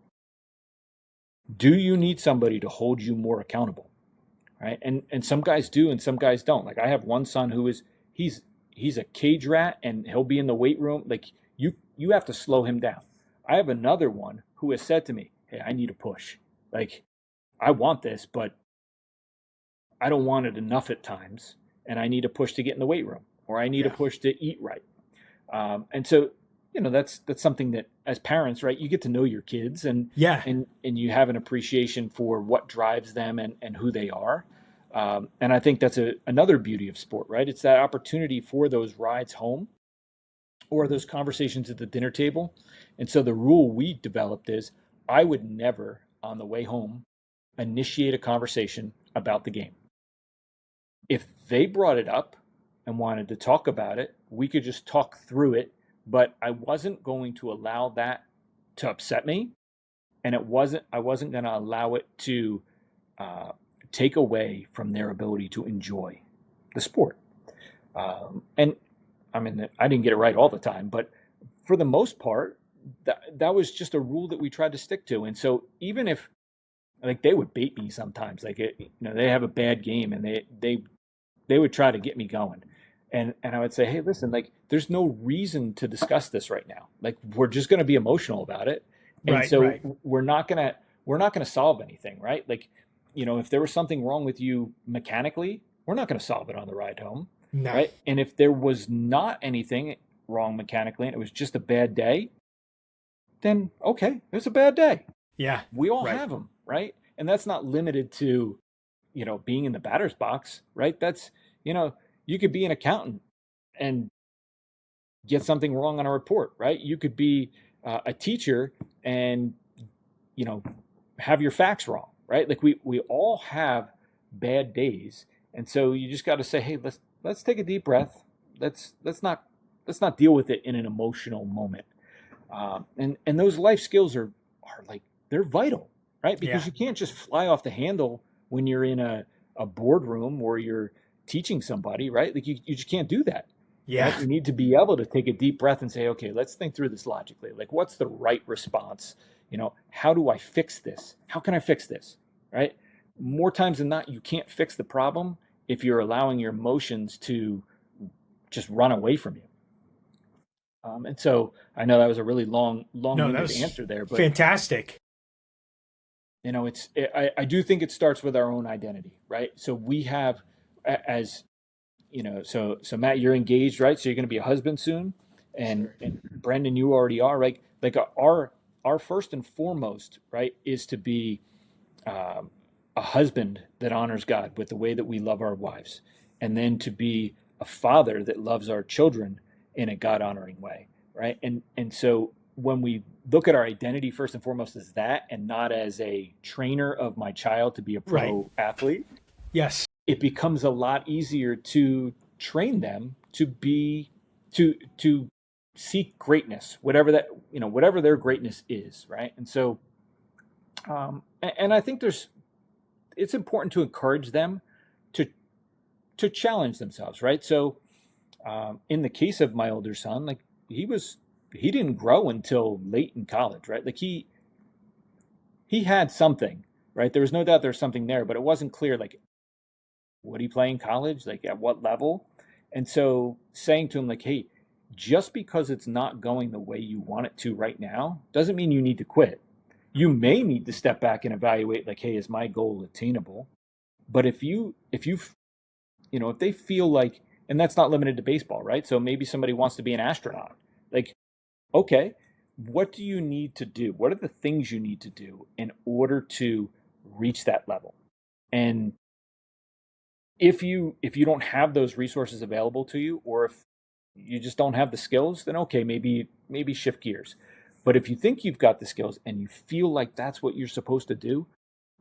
B: Do you need somebody to hold you more accountable? Right? And some guys do and some guys don't. Like I have one son who he's a cage rat, and he'll be in the weight room. Like you have to slow him down. I have another one who has said to me, hey, I need a push. Like I want this, but I don't want it enough at times, and I need a push to get in the weight room, or I need a push to eat right. And so, that's something that as parents, right, you get to know your kids and
A: Yeah.
B: and you have an appreciation for what drives them and who they are. And I think that's another beauty of sport, right? It's that opportunity for those rides home or those conversations at the dinner table. And so the rule we developed is I would never, on the way home, initiate a conversation about the game. If they brought it up and wanted to talk about it, we could just talk through it, but I wasn't going to allow that to upset me, and I wasn't going to allow it to uh, take away from their ability to enjoy the sport. And I mean, I didn't get it right all the time, but for the most part, that was just a rule that we tried to stick to. And so even if like they would bait me sometimes, like they have a bad game and they would try to get me going. And I would say, hey, listen, like there's no reason to discuss this right now. Like we're just going to be emotional about it. And
A: Right.
B: so
A: Right.
B: we're not going to solve anything, right? Like, if there was something wrong with you mechanically, we're not going to solve it on the ride home,
A: No.
B: right? And if there was not anything wrong mechanically and it was just a bad day, then okay, it's a bad day.
A: Yeah.
B: We all
A: Right.
B: have them, right? And that's not limited to, being in the batter's box, right? That's, you could be an accountant and get something wrong on a report, right? You could be a teacher and, you know, have your facts wrong, right? Like we all have bad days. And so you just got to say, hey, let's take a deep breath. Let's not deal with it in an emotional moment. And those life skills are like they're vital, right? Because
A: Yeah.
B: you can't just fly off the handle when you're in a boardroom or you're teaching somebody, right? Like you just can't do that.
A: Yeah.
B: Right? You need to be able to take a deep breath and say, okay, let's think through this logically. Like, what's the right response? How do I fix this? How can I fix this? Right? More times than not, you can't fix the problem if you're allowing your emotions to just run away from you. And so I know that was a really
A: No, that
B: long-winded
A: was
B: answer there, but
A: fantastic.
B: I do think it starts with our own identity, right? So we have, as so Matt, you're engaged, right? So you're going to be a husband soon, and
A: Sure.
B: and Brendan, you already are, right? Like our first and foremost, right, is to be um, a husband that honors God with the way that we love our wives, and then to be a father that loves our children in a God honoring way, right? And so when we look at our identity first and foremost as that, and not as a trainer of my child to be a
A: Right.
B: pro athlete,
A: Yes.
B: it becomes a lot easier to train them to seek greatness, whatever their greatness is, right? And so, and I think it's important to encourage them to to challenge themselves, right? So, in the case of my older son, like he didn't grow until late in college, right? Like he had something, right? There was no doubt there was something there, but it wasn't clear, like would he play in college? Like at what level? And so saying to him, like, hey, just because it's not going the way you want it to right now doesn't mean you need to quit. You may need to step back and evaluate, like, hey, is my goal attainable? But if they feel like, and that's not limited to baseball, right? So maybe somebody wants to be an astronaut. Like, okay, what do you need to do? What are the things you need to do in order to reach that level? And if you don't have those resources available to you, or if you just don't have the skills, then okay, maybe shift gears. But if you think you've got the skills and you feel like that's what you're supposed to do,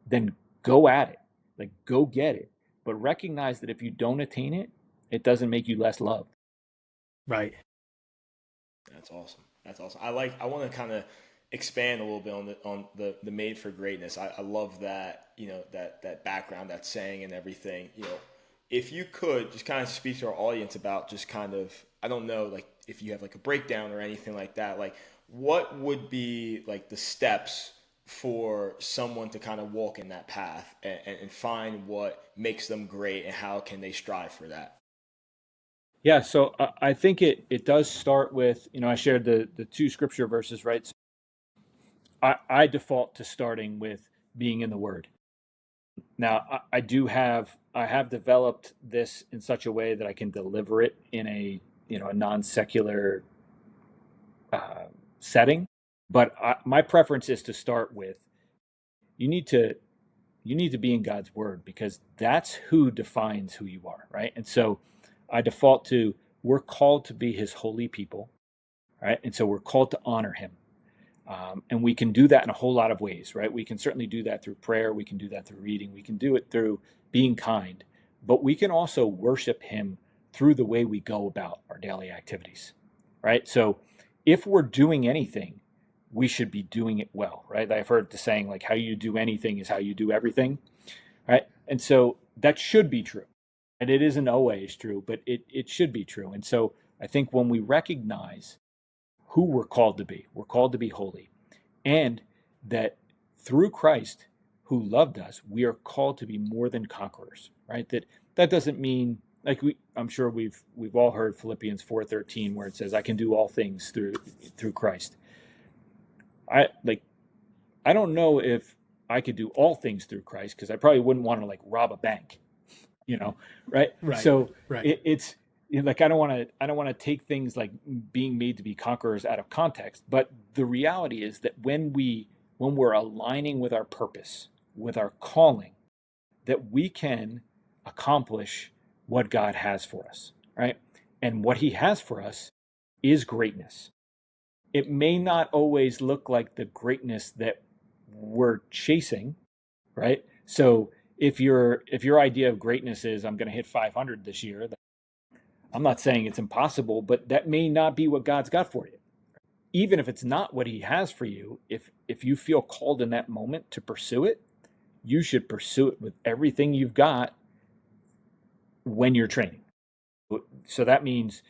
B: then go at it. Like go get it. But recognize that if you don't attain it, it doesn't make you less loved.
A: Right.
D: That's awesome. That's awesome. I want to kind of expand a little bit on the made for greatness. I love that, that background, that saying and everything. If you could just kind of speak to our audience about just kind of, I don't know, like if you have like a breakdown or anything like that, like what would be like the steps for someone to kind of walk in that path and find what makes them great and how can they strive for that?
B: Yeah, so I think it does start with, I shared the two scripture verses, right? So I default to starting with being in the Word. Now, I have developed this in such a way that I can deliver it in a non-secular setting. But my preference is to start with, you need to be in God's word, because that's who defines who you are, right? And so I default to, we're called to be his holy people, right? And so we're called to honor him. And we can do that in a whole lot of ways, right? We can certainly do that through prayer. We can do that through reading. We can do it through being kind. But we can also worship him through the way we go about our daily activities, right? So if we're doing anything, we should be doing it well, right? I've heard the saying, like, how you do anything is how you do everything, right? And so that should be true. And it isn't always true, but it should be true. And so I think when we recognize who we're called to be holy, and that through Christ who loved us, we are called to be more than conquerors, right? That doesn't mean, like, I'm sure we've all heard Philippians 4:13, where it says, I can do all things through Christ. I don't know if I could do all things through Christ, because I probably wouldn't want to, like, rob a bank, right?
A: Right.
B: So
A: Right.
B: it's like, I don't want to take things like being made to be conquerors out of context. But the reality is that when we're aligning with our purpose, with our calling, that we can accomplish what God has for us, right? And what he has for us is greatness. It may not always look like the greatness that we're chasing, right? So if your idea of greatness is, I'm going to hit 500 this year, I'm not saying it's impossible, but that may not be what God's got for you. Even if it's not what he has for you, if you feel called in that moment to pursue it, you should pursue it with everything you've got when you're training. So that means,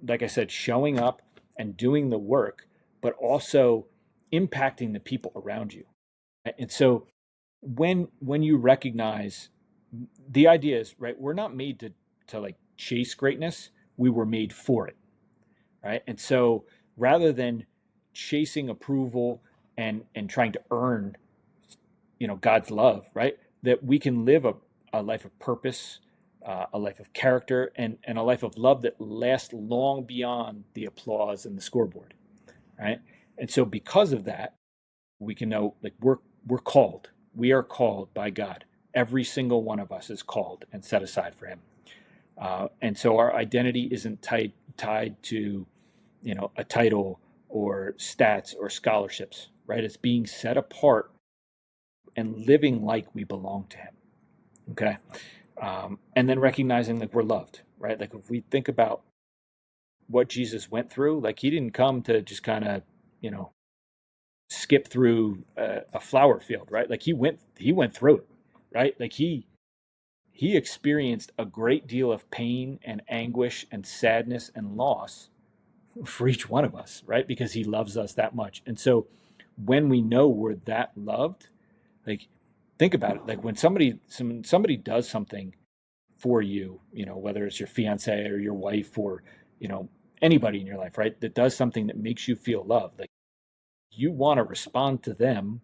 B: like I said, showing up and doing the work, but also impacting the people around you. And so when you recognize, the idea is, right, we're not made to like chase greatness. We were made for it, right? And so rather than chasing approval and trying to earn, God's love, right, that we can live a life of purpose, a life of character, and a life of love that lasts long beyond the applause and the scoreboard, right? And so because of that, we can know, like, we're called. We are called by God. Every single one of us is called and set aside for him. And so our identity isn't tied to, a title or stats or scholarships, right? It's being set apart and living like we belong to him. Okay. And then recognizing that we're loved, right? Like, if we think about what Jesus went through, like, he didn't come to just kind of, skip through a flower field, right? Like, he went through it, right? Like, he experienced a great deal of pain and anguish and sadness and loss for each one of us, right? Because he loves us that much. And so when we know we're that loved, like, think about it. Like, when somebody does something for you, whether it's your fiance or your wife or, anybody in your life, right, that does something that makes you feel loved, like, you want to respond to them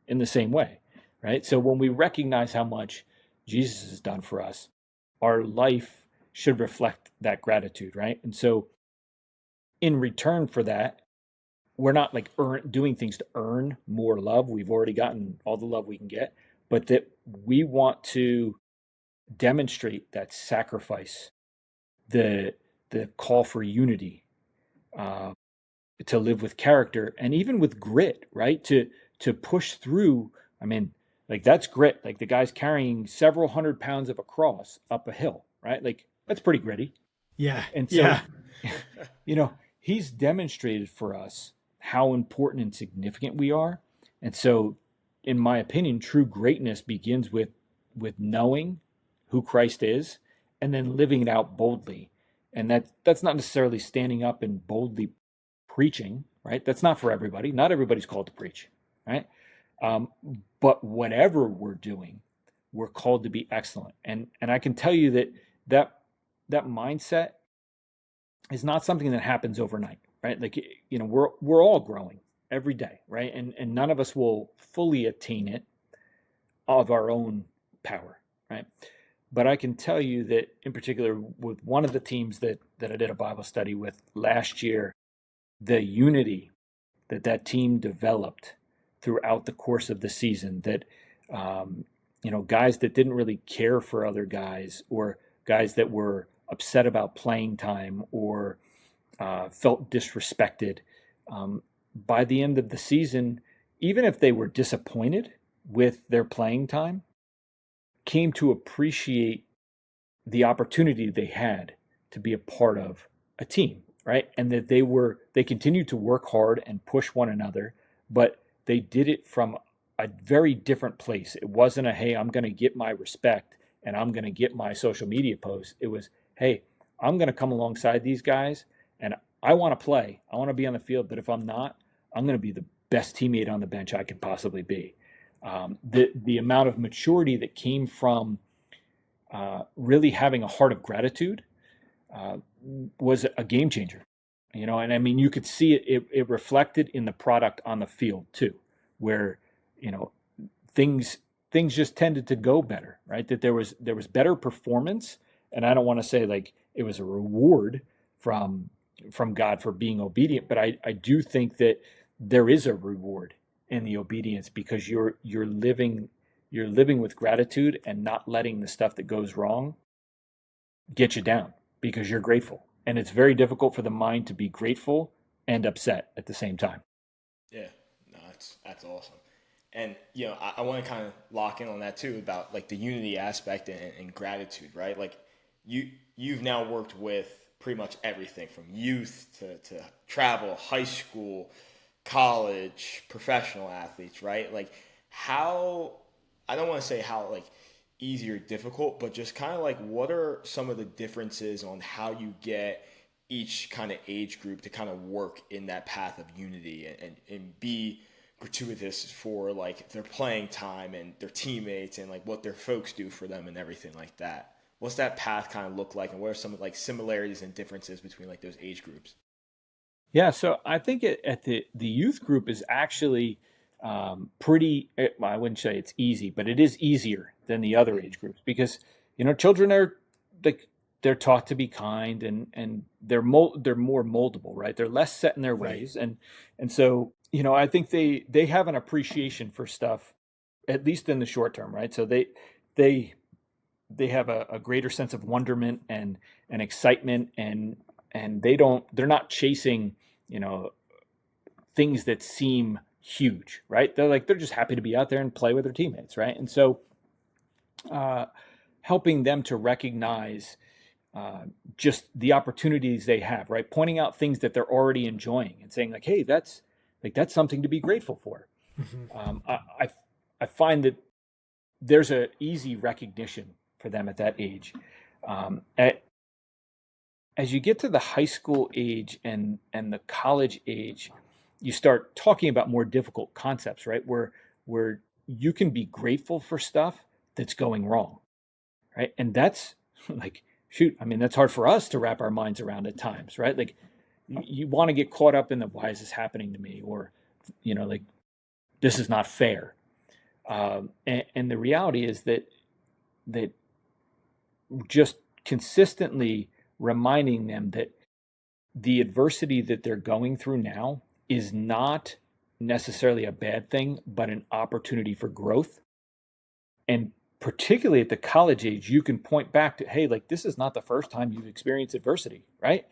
B: in the same way, right? So when we recognize how much Jesus has done for us, our life should reflect that gratitude, right? And so in return for that, we're not like doing things to earn more love. We've already gotten all the love we can get, but that we want to demonstrate that sacrifice, the call for unity, to live with character and even with grit, right? To push through. I mean, like, that's grit. Like, the guy's carrying several 100 pounds of a cross up a hill, right? Like, that's pretty gritty.
A: Yeah.
B: And so, he's demonstrated for us how important and significant we are. And so, in my opinion, true greatness begins with knowing who Christ is and then living it out boldly. And that's not necessarily standing up and boldly preaching, right? That's not for everybody. Not everybody's called to preach, right? But whatever we're doing, we're called to be excellent. And I can tell you that mindset is not something that happens overnight, right? Like, we're all growing every day, right? And none of us will fully attain it of our own power, right? But I can tell you that, in particular, with one of the teams that I did a Bible study with last year, the unity that team developed throughout the course of the season, that guys that didn't really care for other guys, or guys that were upset about playing time, or felt disrespected, by the end of the season, even if they were disappointed with their playing time, came to appreciate the opportunity they had to be a part of a team, right? And that they continued to work hard and push one another, but they did it from a very different place. It wasn't a, hey, I'm going to get my respect and I'm going to get my social media posts. It was, hey, I'm going to come alongside these guys and I want to play. I want to be on the field, but if I'm not, I'm going to be the best teammate on the bench I can possibly be. The amount of maturity that came from really having a heart of gratitude was a game changer, and I mean, you could see it reflected in the product on the field too, where, things just tended to go better, right? That there was better performance. And I don't want to say like it was a reward from God for being obedient, but I do think that there is a reward in the obedience, because you're living with gratitude and not letting the stuff that goes wrong get you down, because you're grateful. And it's very difficult for the mind to be grateful and upset at the same time.
D: Yeah, no, that's awesome. And I want to kind of lock in on that too, about like the unity aspect and gratitude, right? Like you've now worked with pretty much everything from youth to travel, high school, college, professional athletes, right? Like how, I don't want to say how like easy or difficult, but just kind of like what are some of the differences on how you get each kind of age group to kind of work in that path of unity and be gratuitous for like their playing time and their teammates and like what their folks do for them and everything like that. What's that path kind of look like, and what are some like similarities and differences between like those age groups?
B: Yeah, so I think at the youth group is actually pretty. Well, I wouldn't say it's easy, but it is easier than the other age groups, because children are like, they're taught to be kind, and they're more moldable, right? They're less set in their
D: Right.
B: ways, and so I think they have an appreciation for stuff, at least in the short term, right? So they they have a greater sense of wonderment and excitement, and they're not chasing things that seem huge, right? They're just happy to be out there and play with their teammates, right? And so uh, helping them to recognize just the opportunities they have, right? Pointing out things that they're already enjoying and saying like, hey, that's something to be grateful for. I find that there's a easy recognition for them at that age. As you get to the high school age and the college age, you start talking about more difficult concepts, right? Where you can be grateful for stuff that's going wrong, right? And that's like, shoot, I mean, that's hard for us to wrap our minds around at times, right? Like, you want to get caught up in the, why is this happening to me, or like, this is not fair. And the reality is that just consistently reminding them that the adversity that they're going through now is not necessarily a bad thing, but an opportunity for growth. And particularly at the college age, you can point back to, hey, like, this is not the first time you've experienced adversity, right?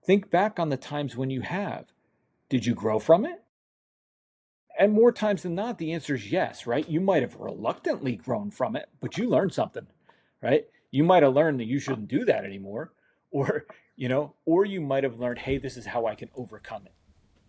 B: Think back on the times when you have. Did you grow from it? And more times than not, the answer is yes, right? You might have reluctantly grown from it, but you learned something, right? You might have learned that you shouldn't do that anymore, or, or you might have learned, hey, this is how I can overcome it.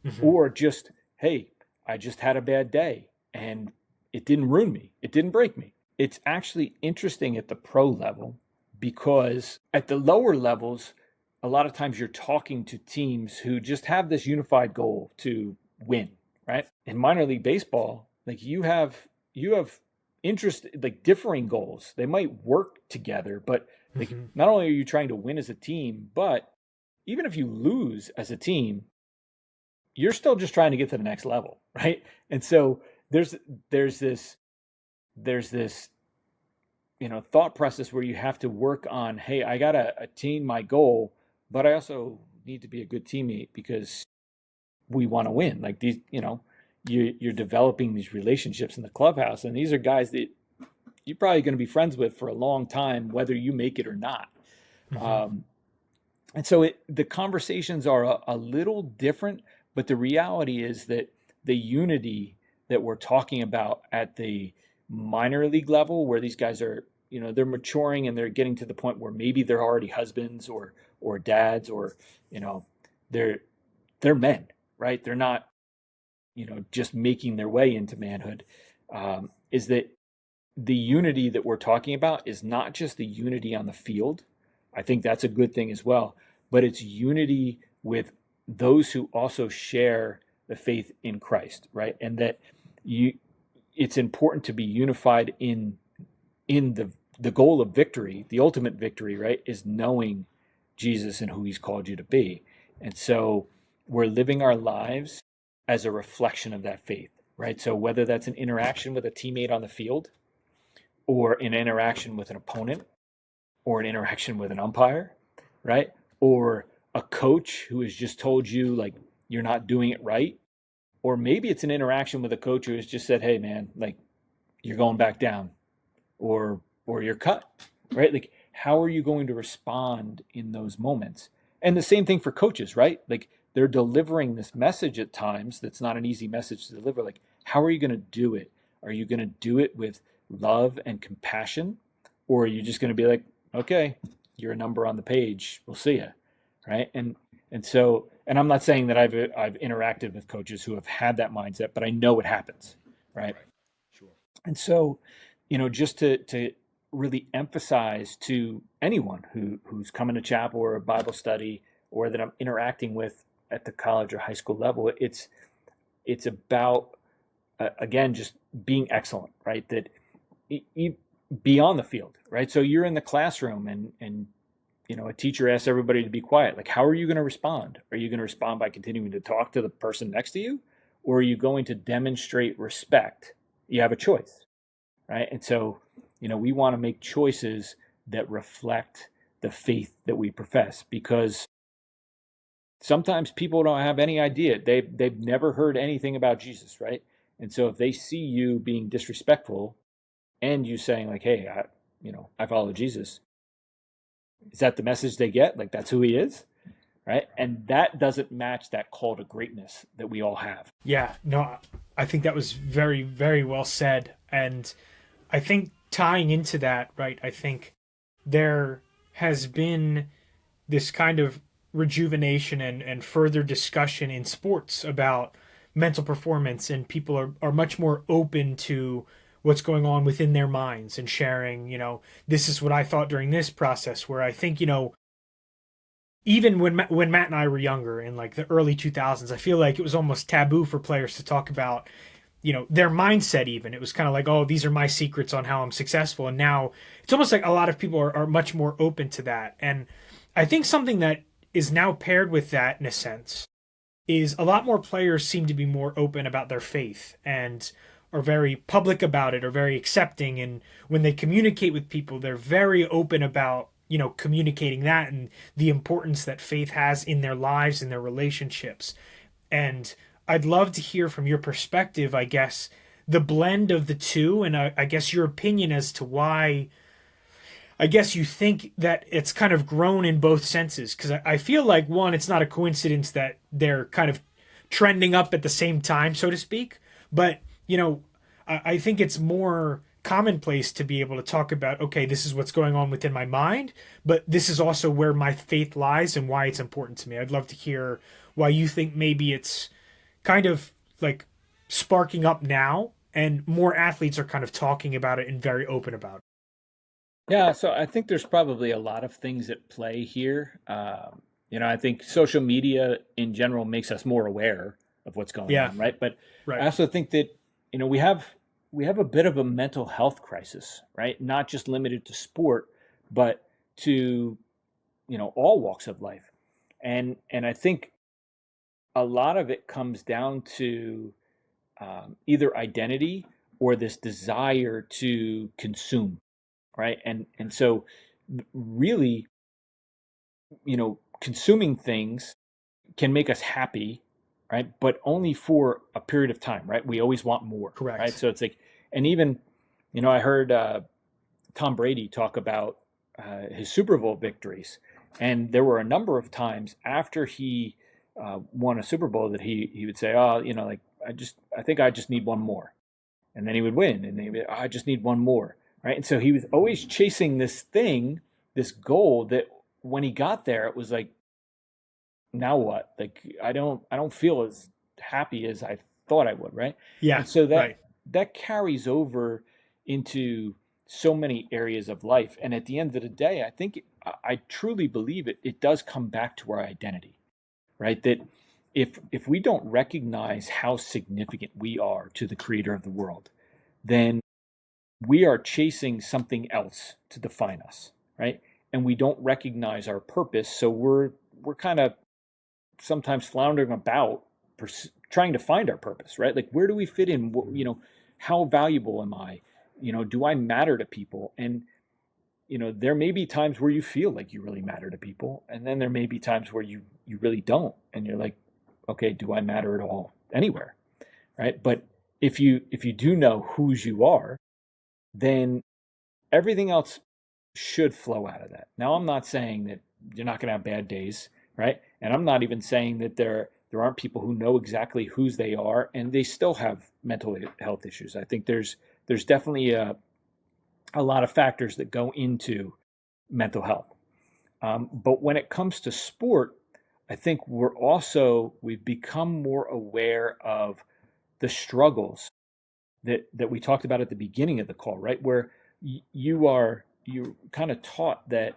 A: Mm-hmm.
B: Or just, hey, I just had a bad day and it didn't ruin me. It didn't break me. It's actually interesting at the pro level, because at the lower levels, a lot of times you're talking to teams who just have this unified goal to win, right? In minor league baseball, like, you have interest, like, differing goals. They might work together, but like,
A: Mm-hmm.
B: not only are you trying to win as a team, but even if you lose as a team, you're still just trying to get to the next level, right? And so there's there's this there's this thought process where you have to work on, hey, I gotta attain my goal, but I also need to be a good teammate, because we want to win. Like these, you're developing these relationships in the clubhouse, and these are guys that you're probably going to be friends with for a long time, whether you make it or not. And so the conversations are a little different, but the reality is that the unity that we're talking about at the minor league level, where these guys are, they're maturing and they're getting to the point where maybe they're already husbands or dads, or, they're men, right? They're not, just making their way into manhood. Is that the unity that we're talking about is not just the unity on the field. I think that's a good thing as well, but it's unity with those who also share the faith in Christ, right? And that it's important to be unified in the goal of victory. The ultimate victory, right, is knowing Jesus and who he's called you to be. And so we're living our lives as a reflection of that faith, right? So whether that's an interaction with a teammate on the field, or an interaction with an opponent, or an interaction with an umpire, right? Or a coach who has just told you like you're not doing it right. Or maybe it's an interaction with a coach who has just said, hey man, like you're going back down, or you're cut, right? Like how are you going to respond in those moments? And the same thing for coaches, right? Like they're delivering this message at times that's not an easy message to deliver. Like how are you going to do it? Are you going to do it with love and compassion, or are you just going to be like, okay, you're a number on the page, we'll see you, right? And so, and I'm not saying that I've interacted with coaches who have had that mindset, but I know it happens, right?
D: Sure.
B: And so, just to really emphasize to anyone who's coming to chapel or a Bible study, or that I'm interacting with at the college or high school level, it's about again just being excellent, right? That beyond the field, right? So you're in the classroom and a teacher asks everybody to be quiet. Like, how are you going to respond? Are you going to respond by continuing to talk to the person next to you? Or are you going to demonstrate respect? You have a choice, right? And so, we want to make choices that reflect the faith that we profess, because sometimes people don't have any idea. They've never heard anything about Jesus, right? And so if they see you being disrespectful, and you saying like, hey, I follow Jesus, is that the message they get? Like that's who he is, right? And that doesn't match that call to greatness that we all have.
A: Yeah, no, I think that was very, very well said. And I think tying into that, right, I think there has been this kind of rejuvenation and further discussion in sports about mental performance, and people are much more open to what's going on within their minds and sharing, this is what I thought during this process, where I think, even when Matt and I were younger in like the early 2000s, I feel like it was almost taboo for players to talk about, their mindset even. It was kind of like, oh, these are my secrets on how I'm successful. And now it's almost like a lot of people are much more open to that. And I think something that is now paired with that in a sense is a lot more players seem to be more open about their faith and are very public about it, or very accepting. And when they communicate with people, they're very open about, communicating that and the importance that faith has in their lives and their relationships. And I'd love to hear from your perspective, I guess, the blend of the two, and I guess your opinion as to why, I guess you think that it's kind of grown in both senses. Because I feel like, one, it's not a coincidence that they're kind of trending up at the same time, so to speak. But I think it's more commonplace to be able to talk about, okay, this is what's going on within my mind, but this is also where my faith lies and why it's important to me. I'd love to hear why you think maybe it's kind of like sparking up now and more athletes are kind of talking about it and very open about it.
B: Yeah, so I think there's probably a lot of things at play here. I think social media in general makes us more aware of what's going on, right? But
A: Right.
B: I also think that we have a bit of a mental health crisis, right? Not just limited to sport, but to all walks of life, and I think a lot of it comes down to either identity or this desire to consume, right? And so really, consuming things can make us happy, right? But only for a period of time, right? We always want more,
A: Correct.
B: right? So it's like, and even, I heard Tom Brady talk about his Super Bowl victories, and there were a number of times after he won a Super Bowl that he would say, "Oh, like I think I just need one more," and then he would win, and he would, "Oh, I just need one more," right? And so he was always chasing this thing, this goal that when he got there, it was like, now what? Like I don't feel as happy as I thought I would, right?
A: Yeah.
B: And so
A: Right.
B: that carries over into so many areas of life. And at the end of the day, I think I truly believe it does come back to our identity, right? That if we don't recognize how significant we are to the creator of the world, then we are chasing something else to define us, right? And we don't recognize our purpose, so we're kind of sometimes floundering about trying to find our purpose, right? Like, where do we fit in? How valuable am I? Do I matter to people? And there may be times where you feel like you really matter to people, and then there may be times where you really don't, and you're like, okay, do I matter at all anywhere, right? But if you do know whose you are, then everything else should flow out of that. Now, I'm not saying that you're not going to have bad days, right? And I'm not even saying that there aren't people who know exactly whose they are and they still have mental health issues. I think there's definitely a lot of factors that go into mental health. But when it comes to sport, I think we've become more aware of the struggles that we talked about at the beginning of the call, right? Where you're kind of taught that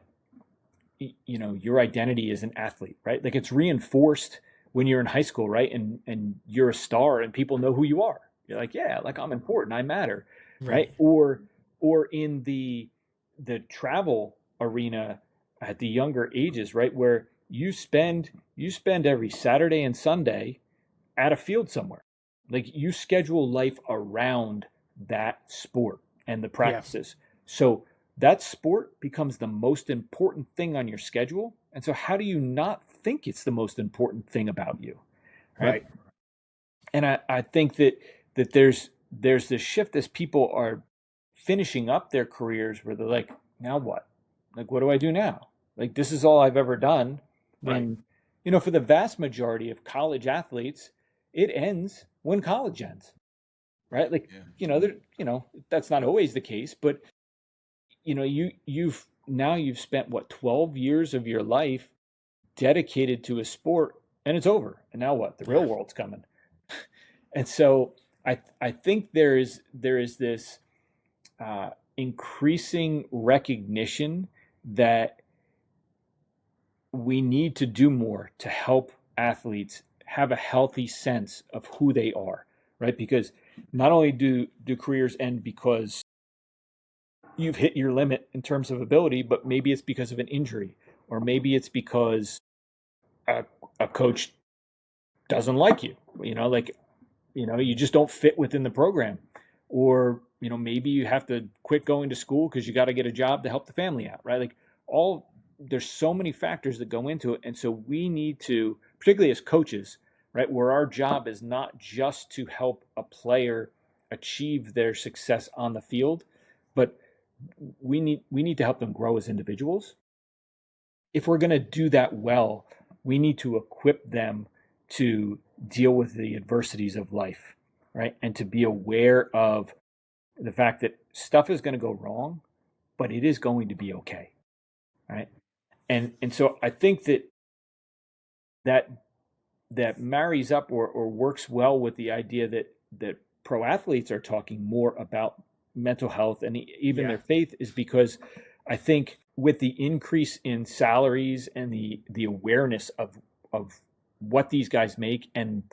B: your identity is an athlete, right? Like, it's reinforced when you're in high school, right? And you're a star and people know who you are. You're like, yeah, like I'm important, I matter, right? Or in the travel arena at the younger ages, right? Where you spend every Saturday and Sunday at a field somewhere. Like, you schedule life around that sport and the practices. So that sport becomes the most important thing on your schedule. And so how do you not think it's the most important thing about you?
A: Right.
B: And I think that there's this shift as people are finishing up their careers where they're like, now what? Like, what do I do now? Like, this is all I've ever done.
A: Right.
B: And, for the vast majority of college athletes, it ends when college ends, right? Like, that's not always the case, but you've spent what, 12 years of your life dedicated to a sport, and it's over. And now what? The real world's coming. And so I think there is this increasing recognition that we need to do more to help athletes have a healthy sense of who they are, right? Because not only do careers end because you've hit your limit in terms of ability, but maybe it's because of an injury, or maybe it's because a coach doesn't like you, you just don't fit within the program, or maybe you have to quit going to school because you got to get a job to help the family out, right? Like, there's so many factors that go into it, and so we need to, particularly as coaches, right, where our job is not just to help a player achieve their success on the field, but we need to help them grow as individuals. If we're going to do that well, we need to equip them to deal with the adversities of life, right? And to be aware of the fact that stuff is going to go wrong, but it is going to be okay, right? And so I think that marries up or works well with the idea that pro athletes are talking more about mental health and even their faith, is because I think with the increase in salaries and the awareness of what these guys make, and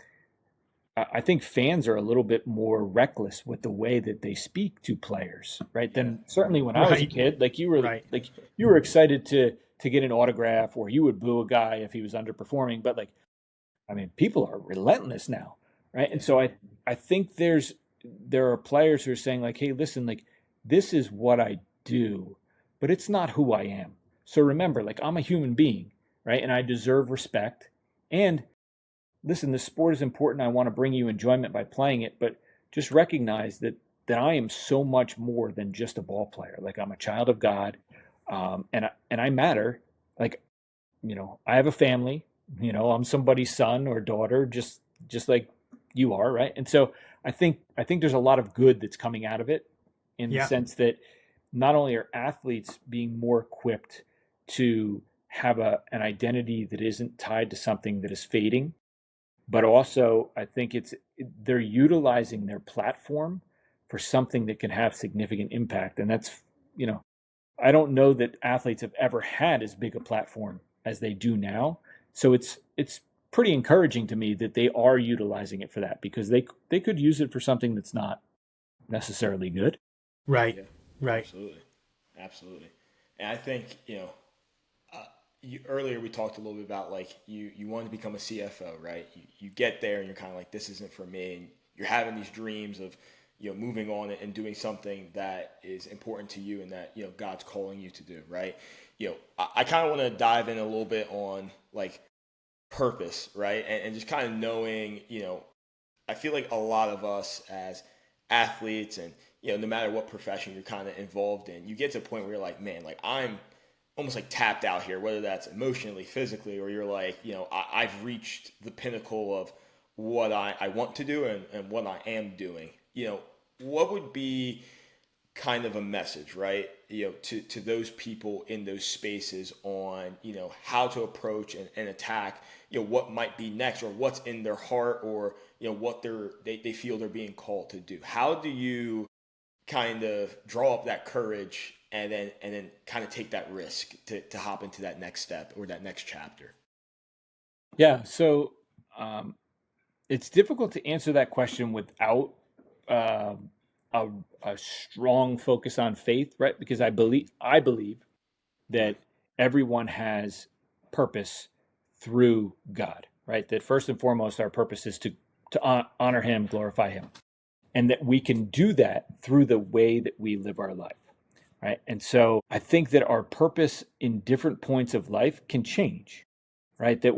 B: I think fans are a little bit more reckless with the way that they speak to players, right? Than certainly when I was a kid. Like, you were excited to get an autograph, or you would boo a guy if he was underperforming. But people are relentless now, right? And so I think there are players who are saying, like, hey, listen, like, this is what I do, but it's not who I am. So remember, like, I'm a human being, right? And I deserve respect. And listen, the sport is important. I want to bring you enjoyment by playing it, but just recognize that I am so much more than just a ball player. Like, I'm a child of God, and I matter. Like, I have a family. I'm somebody's son or daughter, just like you are, right? And so I think there's a lot of good that's coming out of it, in the
A: Yeah.
B: sense that not only are athletes being more equipped to have an identity that isn't tied to something that is fading, but also I think they're utilizing their platform for something that can have significant impact. And that's, I don't know that athletes have ever had as big a platform as they do now. So it's pretty encouraging to me that they are utilizing it for that, because they could use it for something that's not necessarily good.
A: Right.
D: Yeah,
A: Right.
D: absolutely, absolutely. And I think earlier we talked a little bit about like you wanted to become a CFO, right? You get there and you're kind of like, this isn't for me, and you're having these dreams of moving on and doing something that is important to you and that God's calling you to do, right? I kind of want to dive in a little bit on like purpose, right? And just kind of knowing, I feel like a lot of us as athletes and no matter what profession you're kind of involved in, you get to a point where you're like, man, like I'm almost like tapped out here, whether that's emotionally, physically, or you're like, I've reached the pinnacle of what I want to do and what I am doing. What would be kind of a message, right? To those people in those spaces on, how to approach and attack, what might be next, or what's in their heart, or, what they feel they're being called to do. How do you kind of draw up that courage and then kind of take that risk to hop into that next step or that next chapter?
B: Yeah. So it's difficult to answer that question without uh, a, a strong focus on faith, right? Because I believe that everyone has purpose through God, right? That first and foremost, our purpose is to honor Him, glorify Him, and that we can do that through the way that we live our life, right? And so I think that our purpose in different points of life can change, right? That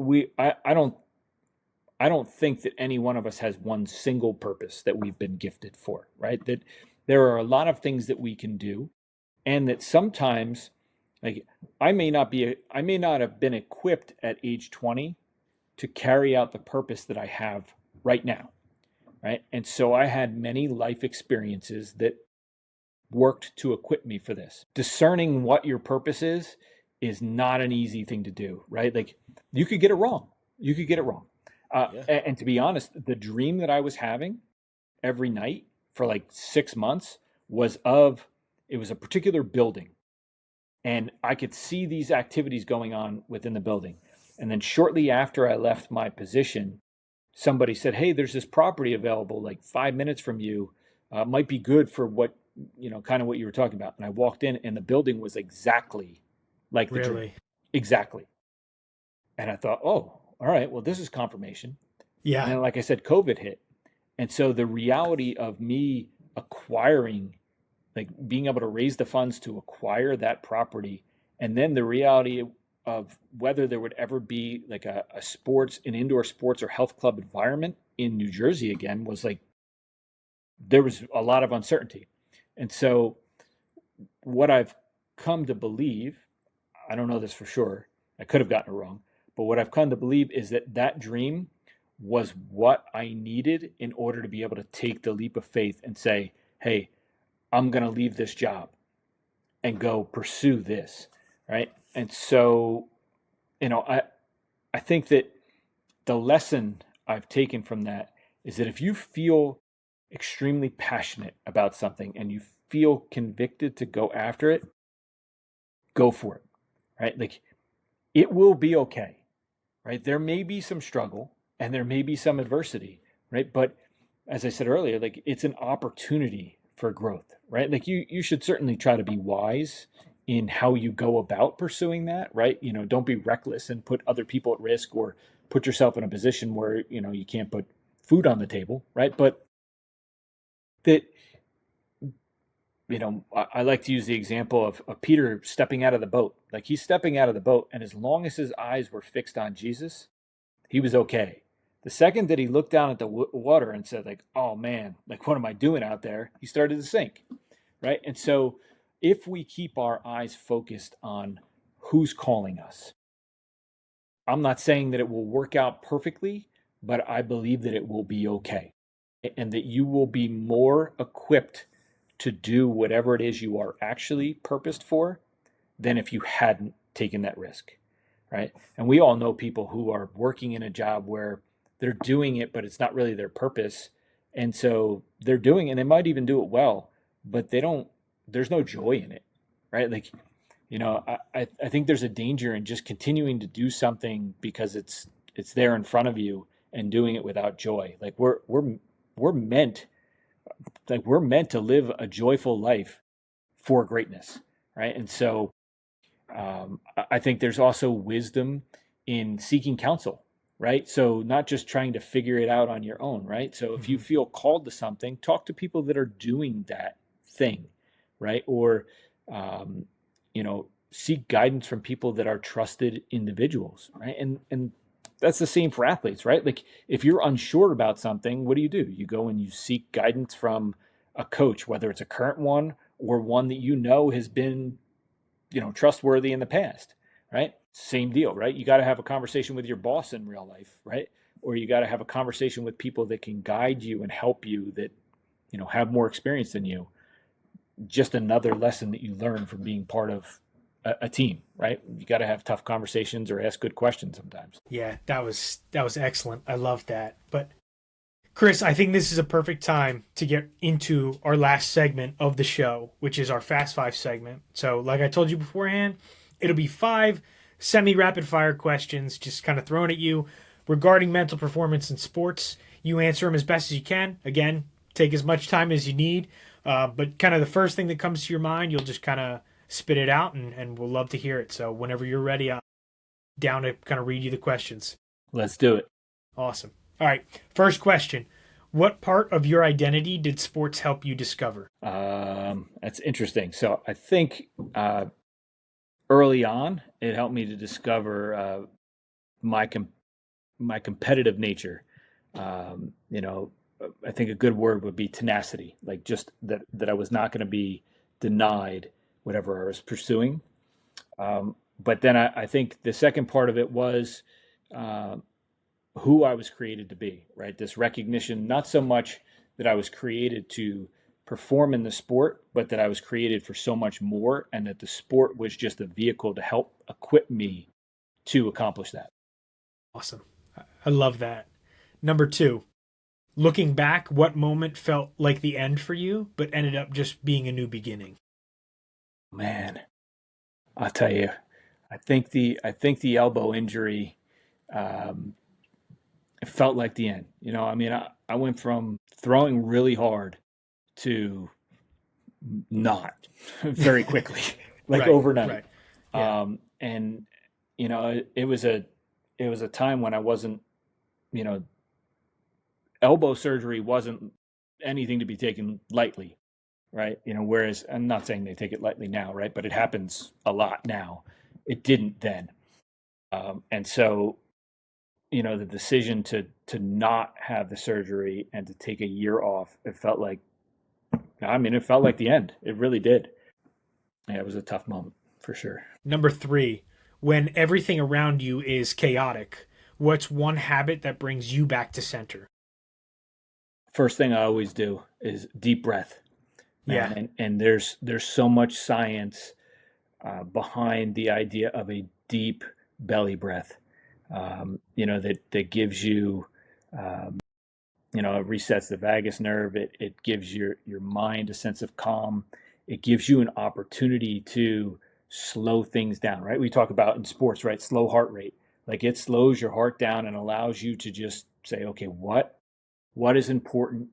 B: I don't think that any one of us has one single purpose that we've been gifted for, right? That there are a lot of things that we can do, and that sometimes, like, I may not have been equipped at age 20 to carry out the purpose that I have right now, right? And so I had many life experiences that worked to equip me for this. Discerning what your purpose is not an easy thing to do, right? Like, you could get it wrong. You could get it wrong.
D: Yeah.
B: And to be honest, the dream that I was having every night for like 6 months it was a particular building, and I could see these activities going on within the building. And then shortly after I left my position, somebody said, "Hey, there's this property available like 5 minutes from you. Might be good for what, kind of what you were talking about." And I walked in, and the building was exactly like the dream.
A: Really?
B: Exactly. And I thought, oh, all right, well, this is confirmation.
A: Yeah.
B: And then, like I said, COVID hit. And so the reality of me acquiring, like being able to raise the funds to acquire that property, and then the reality of whether there would ever be like an indoor sports or health club environment in New Jersey again, was like, there was a lot of uncertainty. And so what I've come to believe, I don't know this for sure, I could have gotten it wrong, but what I've come to believe is that dream was what I needed in order to be able to take the leap of faith and say, hey, I'm going to leave this job and go pursue this, right? And so, I think that the lesson I've taken from that is that if you feel extremely passionate about something and you feel convicted to go after it, go for it, right? Like, it will be okay, right? There may be some struggle and there may be some adversity, right? But as I said earlier, like, it's an opportunity for growth, right? Like, you should certainly try to be wise in how you go about pursuing that, right? Don't be reckless and put other people at risk, or put yourself in a position where, you can't put food on the table, right? But that, I like to use the example of Peter stepping out of the boat. Like, he's stepping out of the boat, and as long as his eyes were fixed on Jesus, he was okay. The second that he looked down at the water and said, like, oh man, like, what am I doing out there? He started to sink, right? And so if we keep our eyes focused on who's calling us, I'm not saying that it will work out perfectly, but I believe that it will be okay, and that you will be more equipped to do whatever it is you are actually purposed for than if you hadn't taken that risk, right? And we all know people who are working in a job where they're doing it, but it's not really their purpose. And so they're doing it, and they might even do it well, but there's no joy in it, right? Like, I think there's a danger in just continuing to do something because it's there in front of you and doing it without joy. Like we're meant we're meant to live a joyful life for greatness, right? And so I think there's also wisdom in seeking counsel, right? So not just trying to figure it out on your own, right? So if you feel called to something, talk to people that are doing that thing, right? Or seek guidance from people that are trusted individuals, right? And that's the same for athletes, right? Like if you're unsure about something, what do? You go and you seek guidance from a coach, whether it's a current one or one that has been, trustworthy in the past, right? Same deal, right? You got to have a conversation with your boss in real life, right? Or you got to have a conversation with people that can guide you and help you, that, have more experience than you. Just another lesson that you learn from being part of a team, right? You got to have tough conversations or ask good questions sometimes.
A: Yeah, that was excellent. I love that. But Chris, I think this is a perfect time to get into our last segment of the show, which is our Fast Five segment. So, like I told you beforehand, it'll be 5 semi-rapid fire questions, just kind of thrown at you regarding mental performance in sports. You answer them as best as you can. Again, take as much time as you need. But kind of the first thing that comes to your mind, you'll just kind of spit it out, and we'll love to hear it. So whenever you're ready, I'm down to kind of read you the questions.
B: Let's do it.
A: Awesome. All right. First question. What part of your identity did sports help you discover?
B: That's interesting. So I think early on, it helped me to discover my competitive nature. I think a good word would be tenacity, like just that I was not going to be denied whatever I was pursuing. But then I think the second part of it was who I was created to be, right? This recognition, not so much that I was created to perform in the sport, but that I was created for so much more, and that the sport was just a vehicle to help equip me to accomplish that.
A: Awesome. I love that. Number 2, looking back, what moment felt like the end for you, but ended up just being a new beginning?
B: Man, I'll tell you, I think the elbow injury, it felt like the end. I went from throwing really hard to not very quickly, like
A: Right,
B: overnight.
A: right. Yeah.
B: And it was a time when I wasn't, elbow surgery wasn't anything to be taken lightly, right? Whereas I'm not saying they take it lightly now, right? But it happens a lot now. It didn't then. And so, the decision to not have the surgery and to take a year off, it felt like the end. It really did. Yeah, it was a tough moment for sure.
A: Number 3, when everything around you is chaotic, what's one habit that brings you back to center?
B: First thing I always do is deep breath.
A: Yeah.
B: And there's so much science behind the idea of a deep belly breath. That gives you, it resets the vagus nerve. It gives your mind a sense of calm. It gives you an opportunity to slow things down, right? We talk about in sports, right? Slow heart rate. Like it slows your heart down and allows you to just say, okay, what is important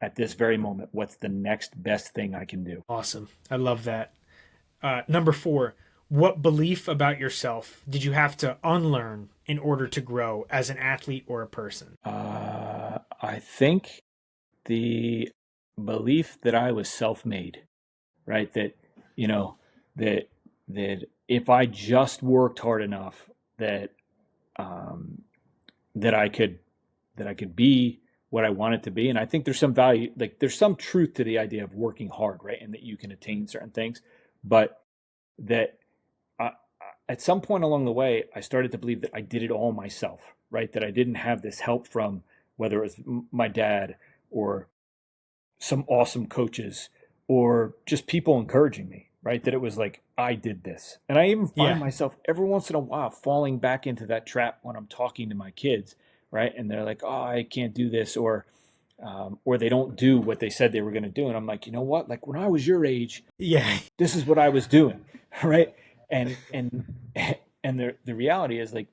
B: at this very moment? What's the next best thing I can do?
A: Awesome. I love that. Number 4, what belief about yourself did you have to unlearn in order to grow as an athlete or a person?
B: I think the belief that I was self-made, right? That, that if I just worked hard enough, that I could that I could be what I wanted to be. And I think there's some value, like there's some truth to the idea of working hard, right? And that you can attain certain things, but that I, at some point along the way, I started to believe that I did it all myself, right? That I didn't have this help from whether it was my dad or some awesome coaches or just people encouraging me, right? That it was like, I did this. And I even find myself every once in a while falling back into that trap when I'm talking to my kids, right? And they're like, oh, I can't do this, or they don't do what they said they were going to do. And I'm like, you know what? Like when I was your age, this is what I was doing, right? And the reality is like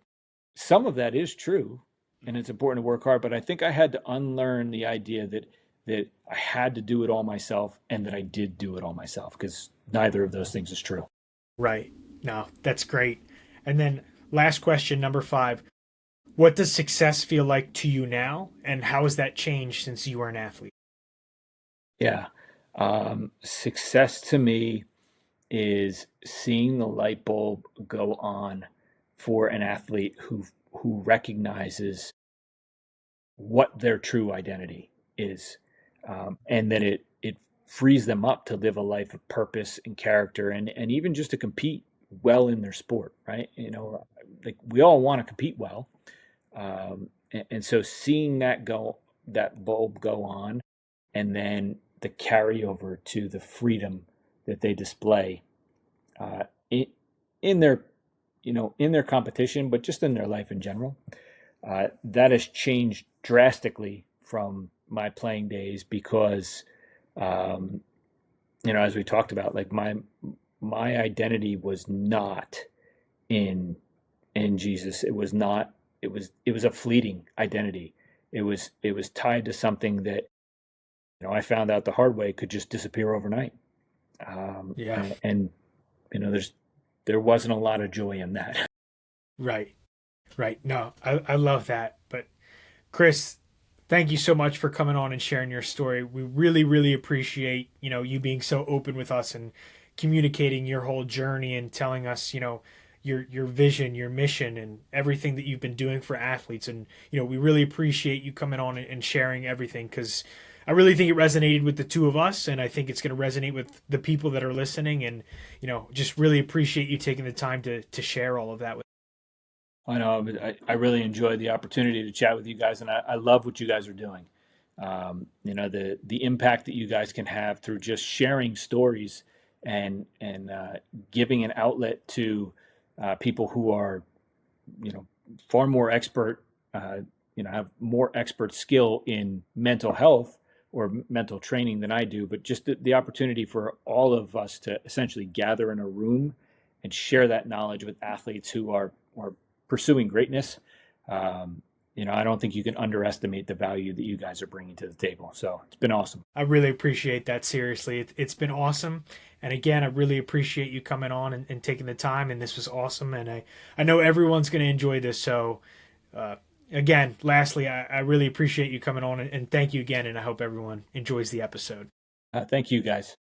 B: some of that is true, and it's important to work hard. But I think I had to unlearn the idea that I had to do it all myself and that I did do it all myself, because neither of those things is true.
A: Right. No, that's great. And then last question, number 5. What does success feel like to you now, and how has that changed since you were an athlete?
B: Yeah. Success to me is seeing the light bulb go on for an athlete who recognizes what their true identity is, and that it frees them up to live a life of purpose and character, and even just to compete well in their sport, right? You know, like we all want to compete well, and so seeing that bulb go on, and then the carryover to the freedom that they display in their in their competition, but just in their life in general, that has changed drastically from my playing days, because as we talked about, like my identity was not in Jesus. It was not. It was a fleeting identity. It was tied to something that I found out the hard way could just disappear overnight. And there wasn't a lot of joy in that.
A: Right. No, I love that. But Chris, thank you so much for coming on and sharing your story. We really, really appreciate, you being so open with us and communicating your whole journey and telling us, your vision, your mission, and everything that you've been doing for athletes. And, we really appreciate you coming on and sharing everything, because I really think it resonated with the two of us, and I think it's going to resonate with the people that are listening. And, just really appreciate you taking the time to share all of that with.
B: I know, but I really enjoyed the opportunity to chat with you guys, and I love what you guys are doing. The impact that you guys can have through just sharing stories and giving an outlet to people who are, far more expert, have more expert skill in mental health or mental training than I do, but just the opportunity for all of us to essentially gather in a room and share that knowledge with athletes who are pursuing greatness. I don't think you can underestimate the value that you guys are bringing to the table. So it's been awesome.
A: I really appreciate that. Seriously, it's been awesome. And again, I really appreciate you coming on and taking the time. And this was awesome. And I know everyone's going to enjoy this. So again, lastly, I really appreciate you coming on, and thank you again. And I hope everyone enjoys the episode.
B: Thank you guys.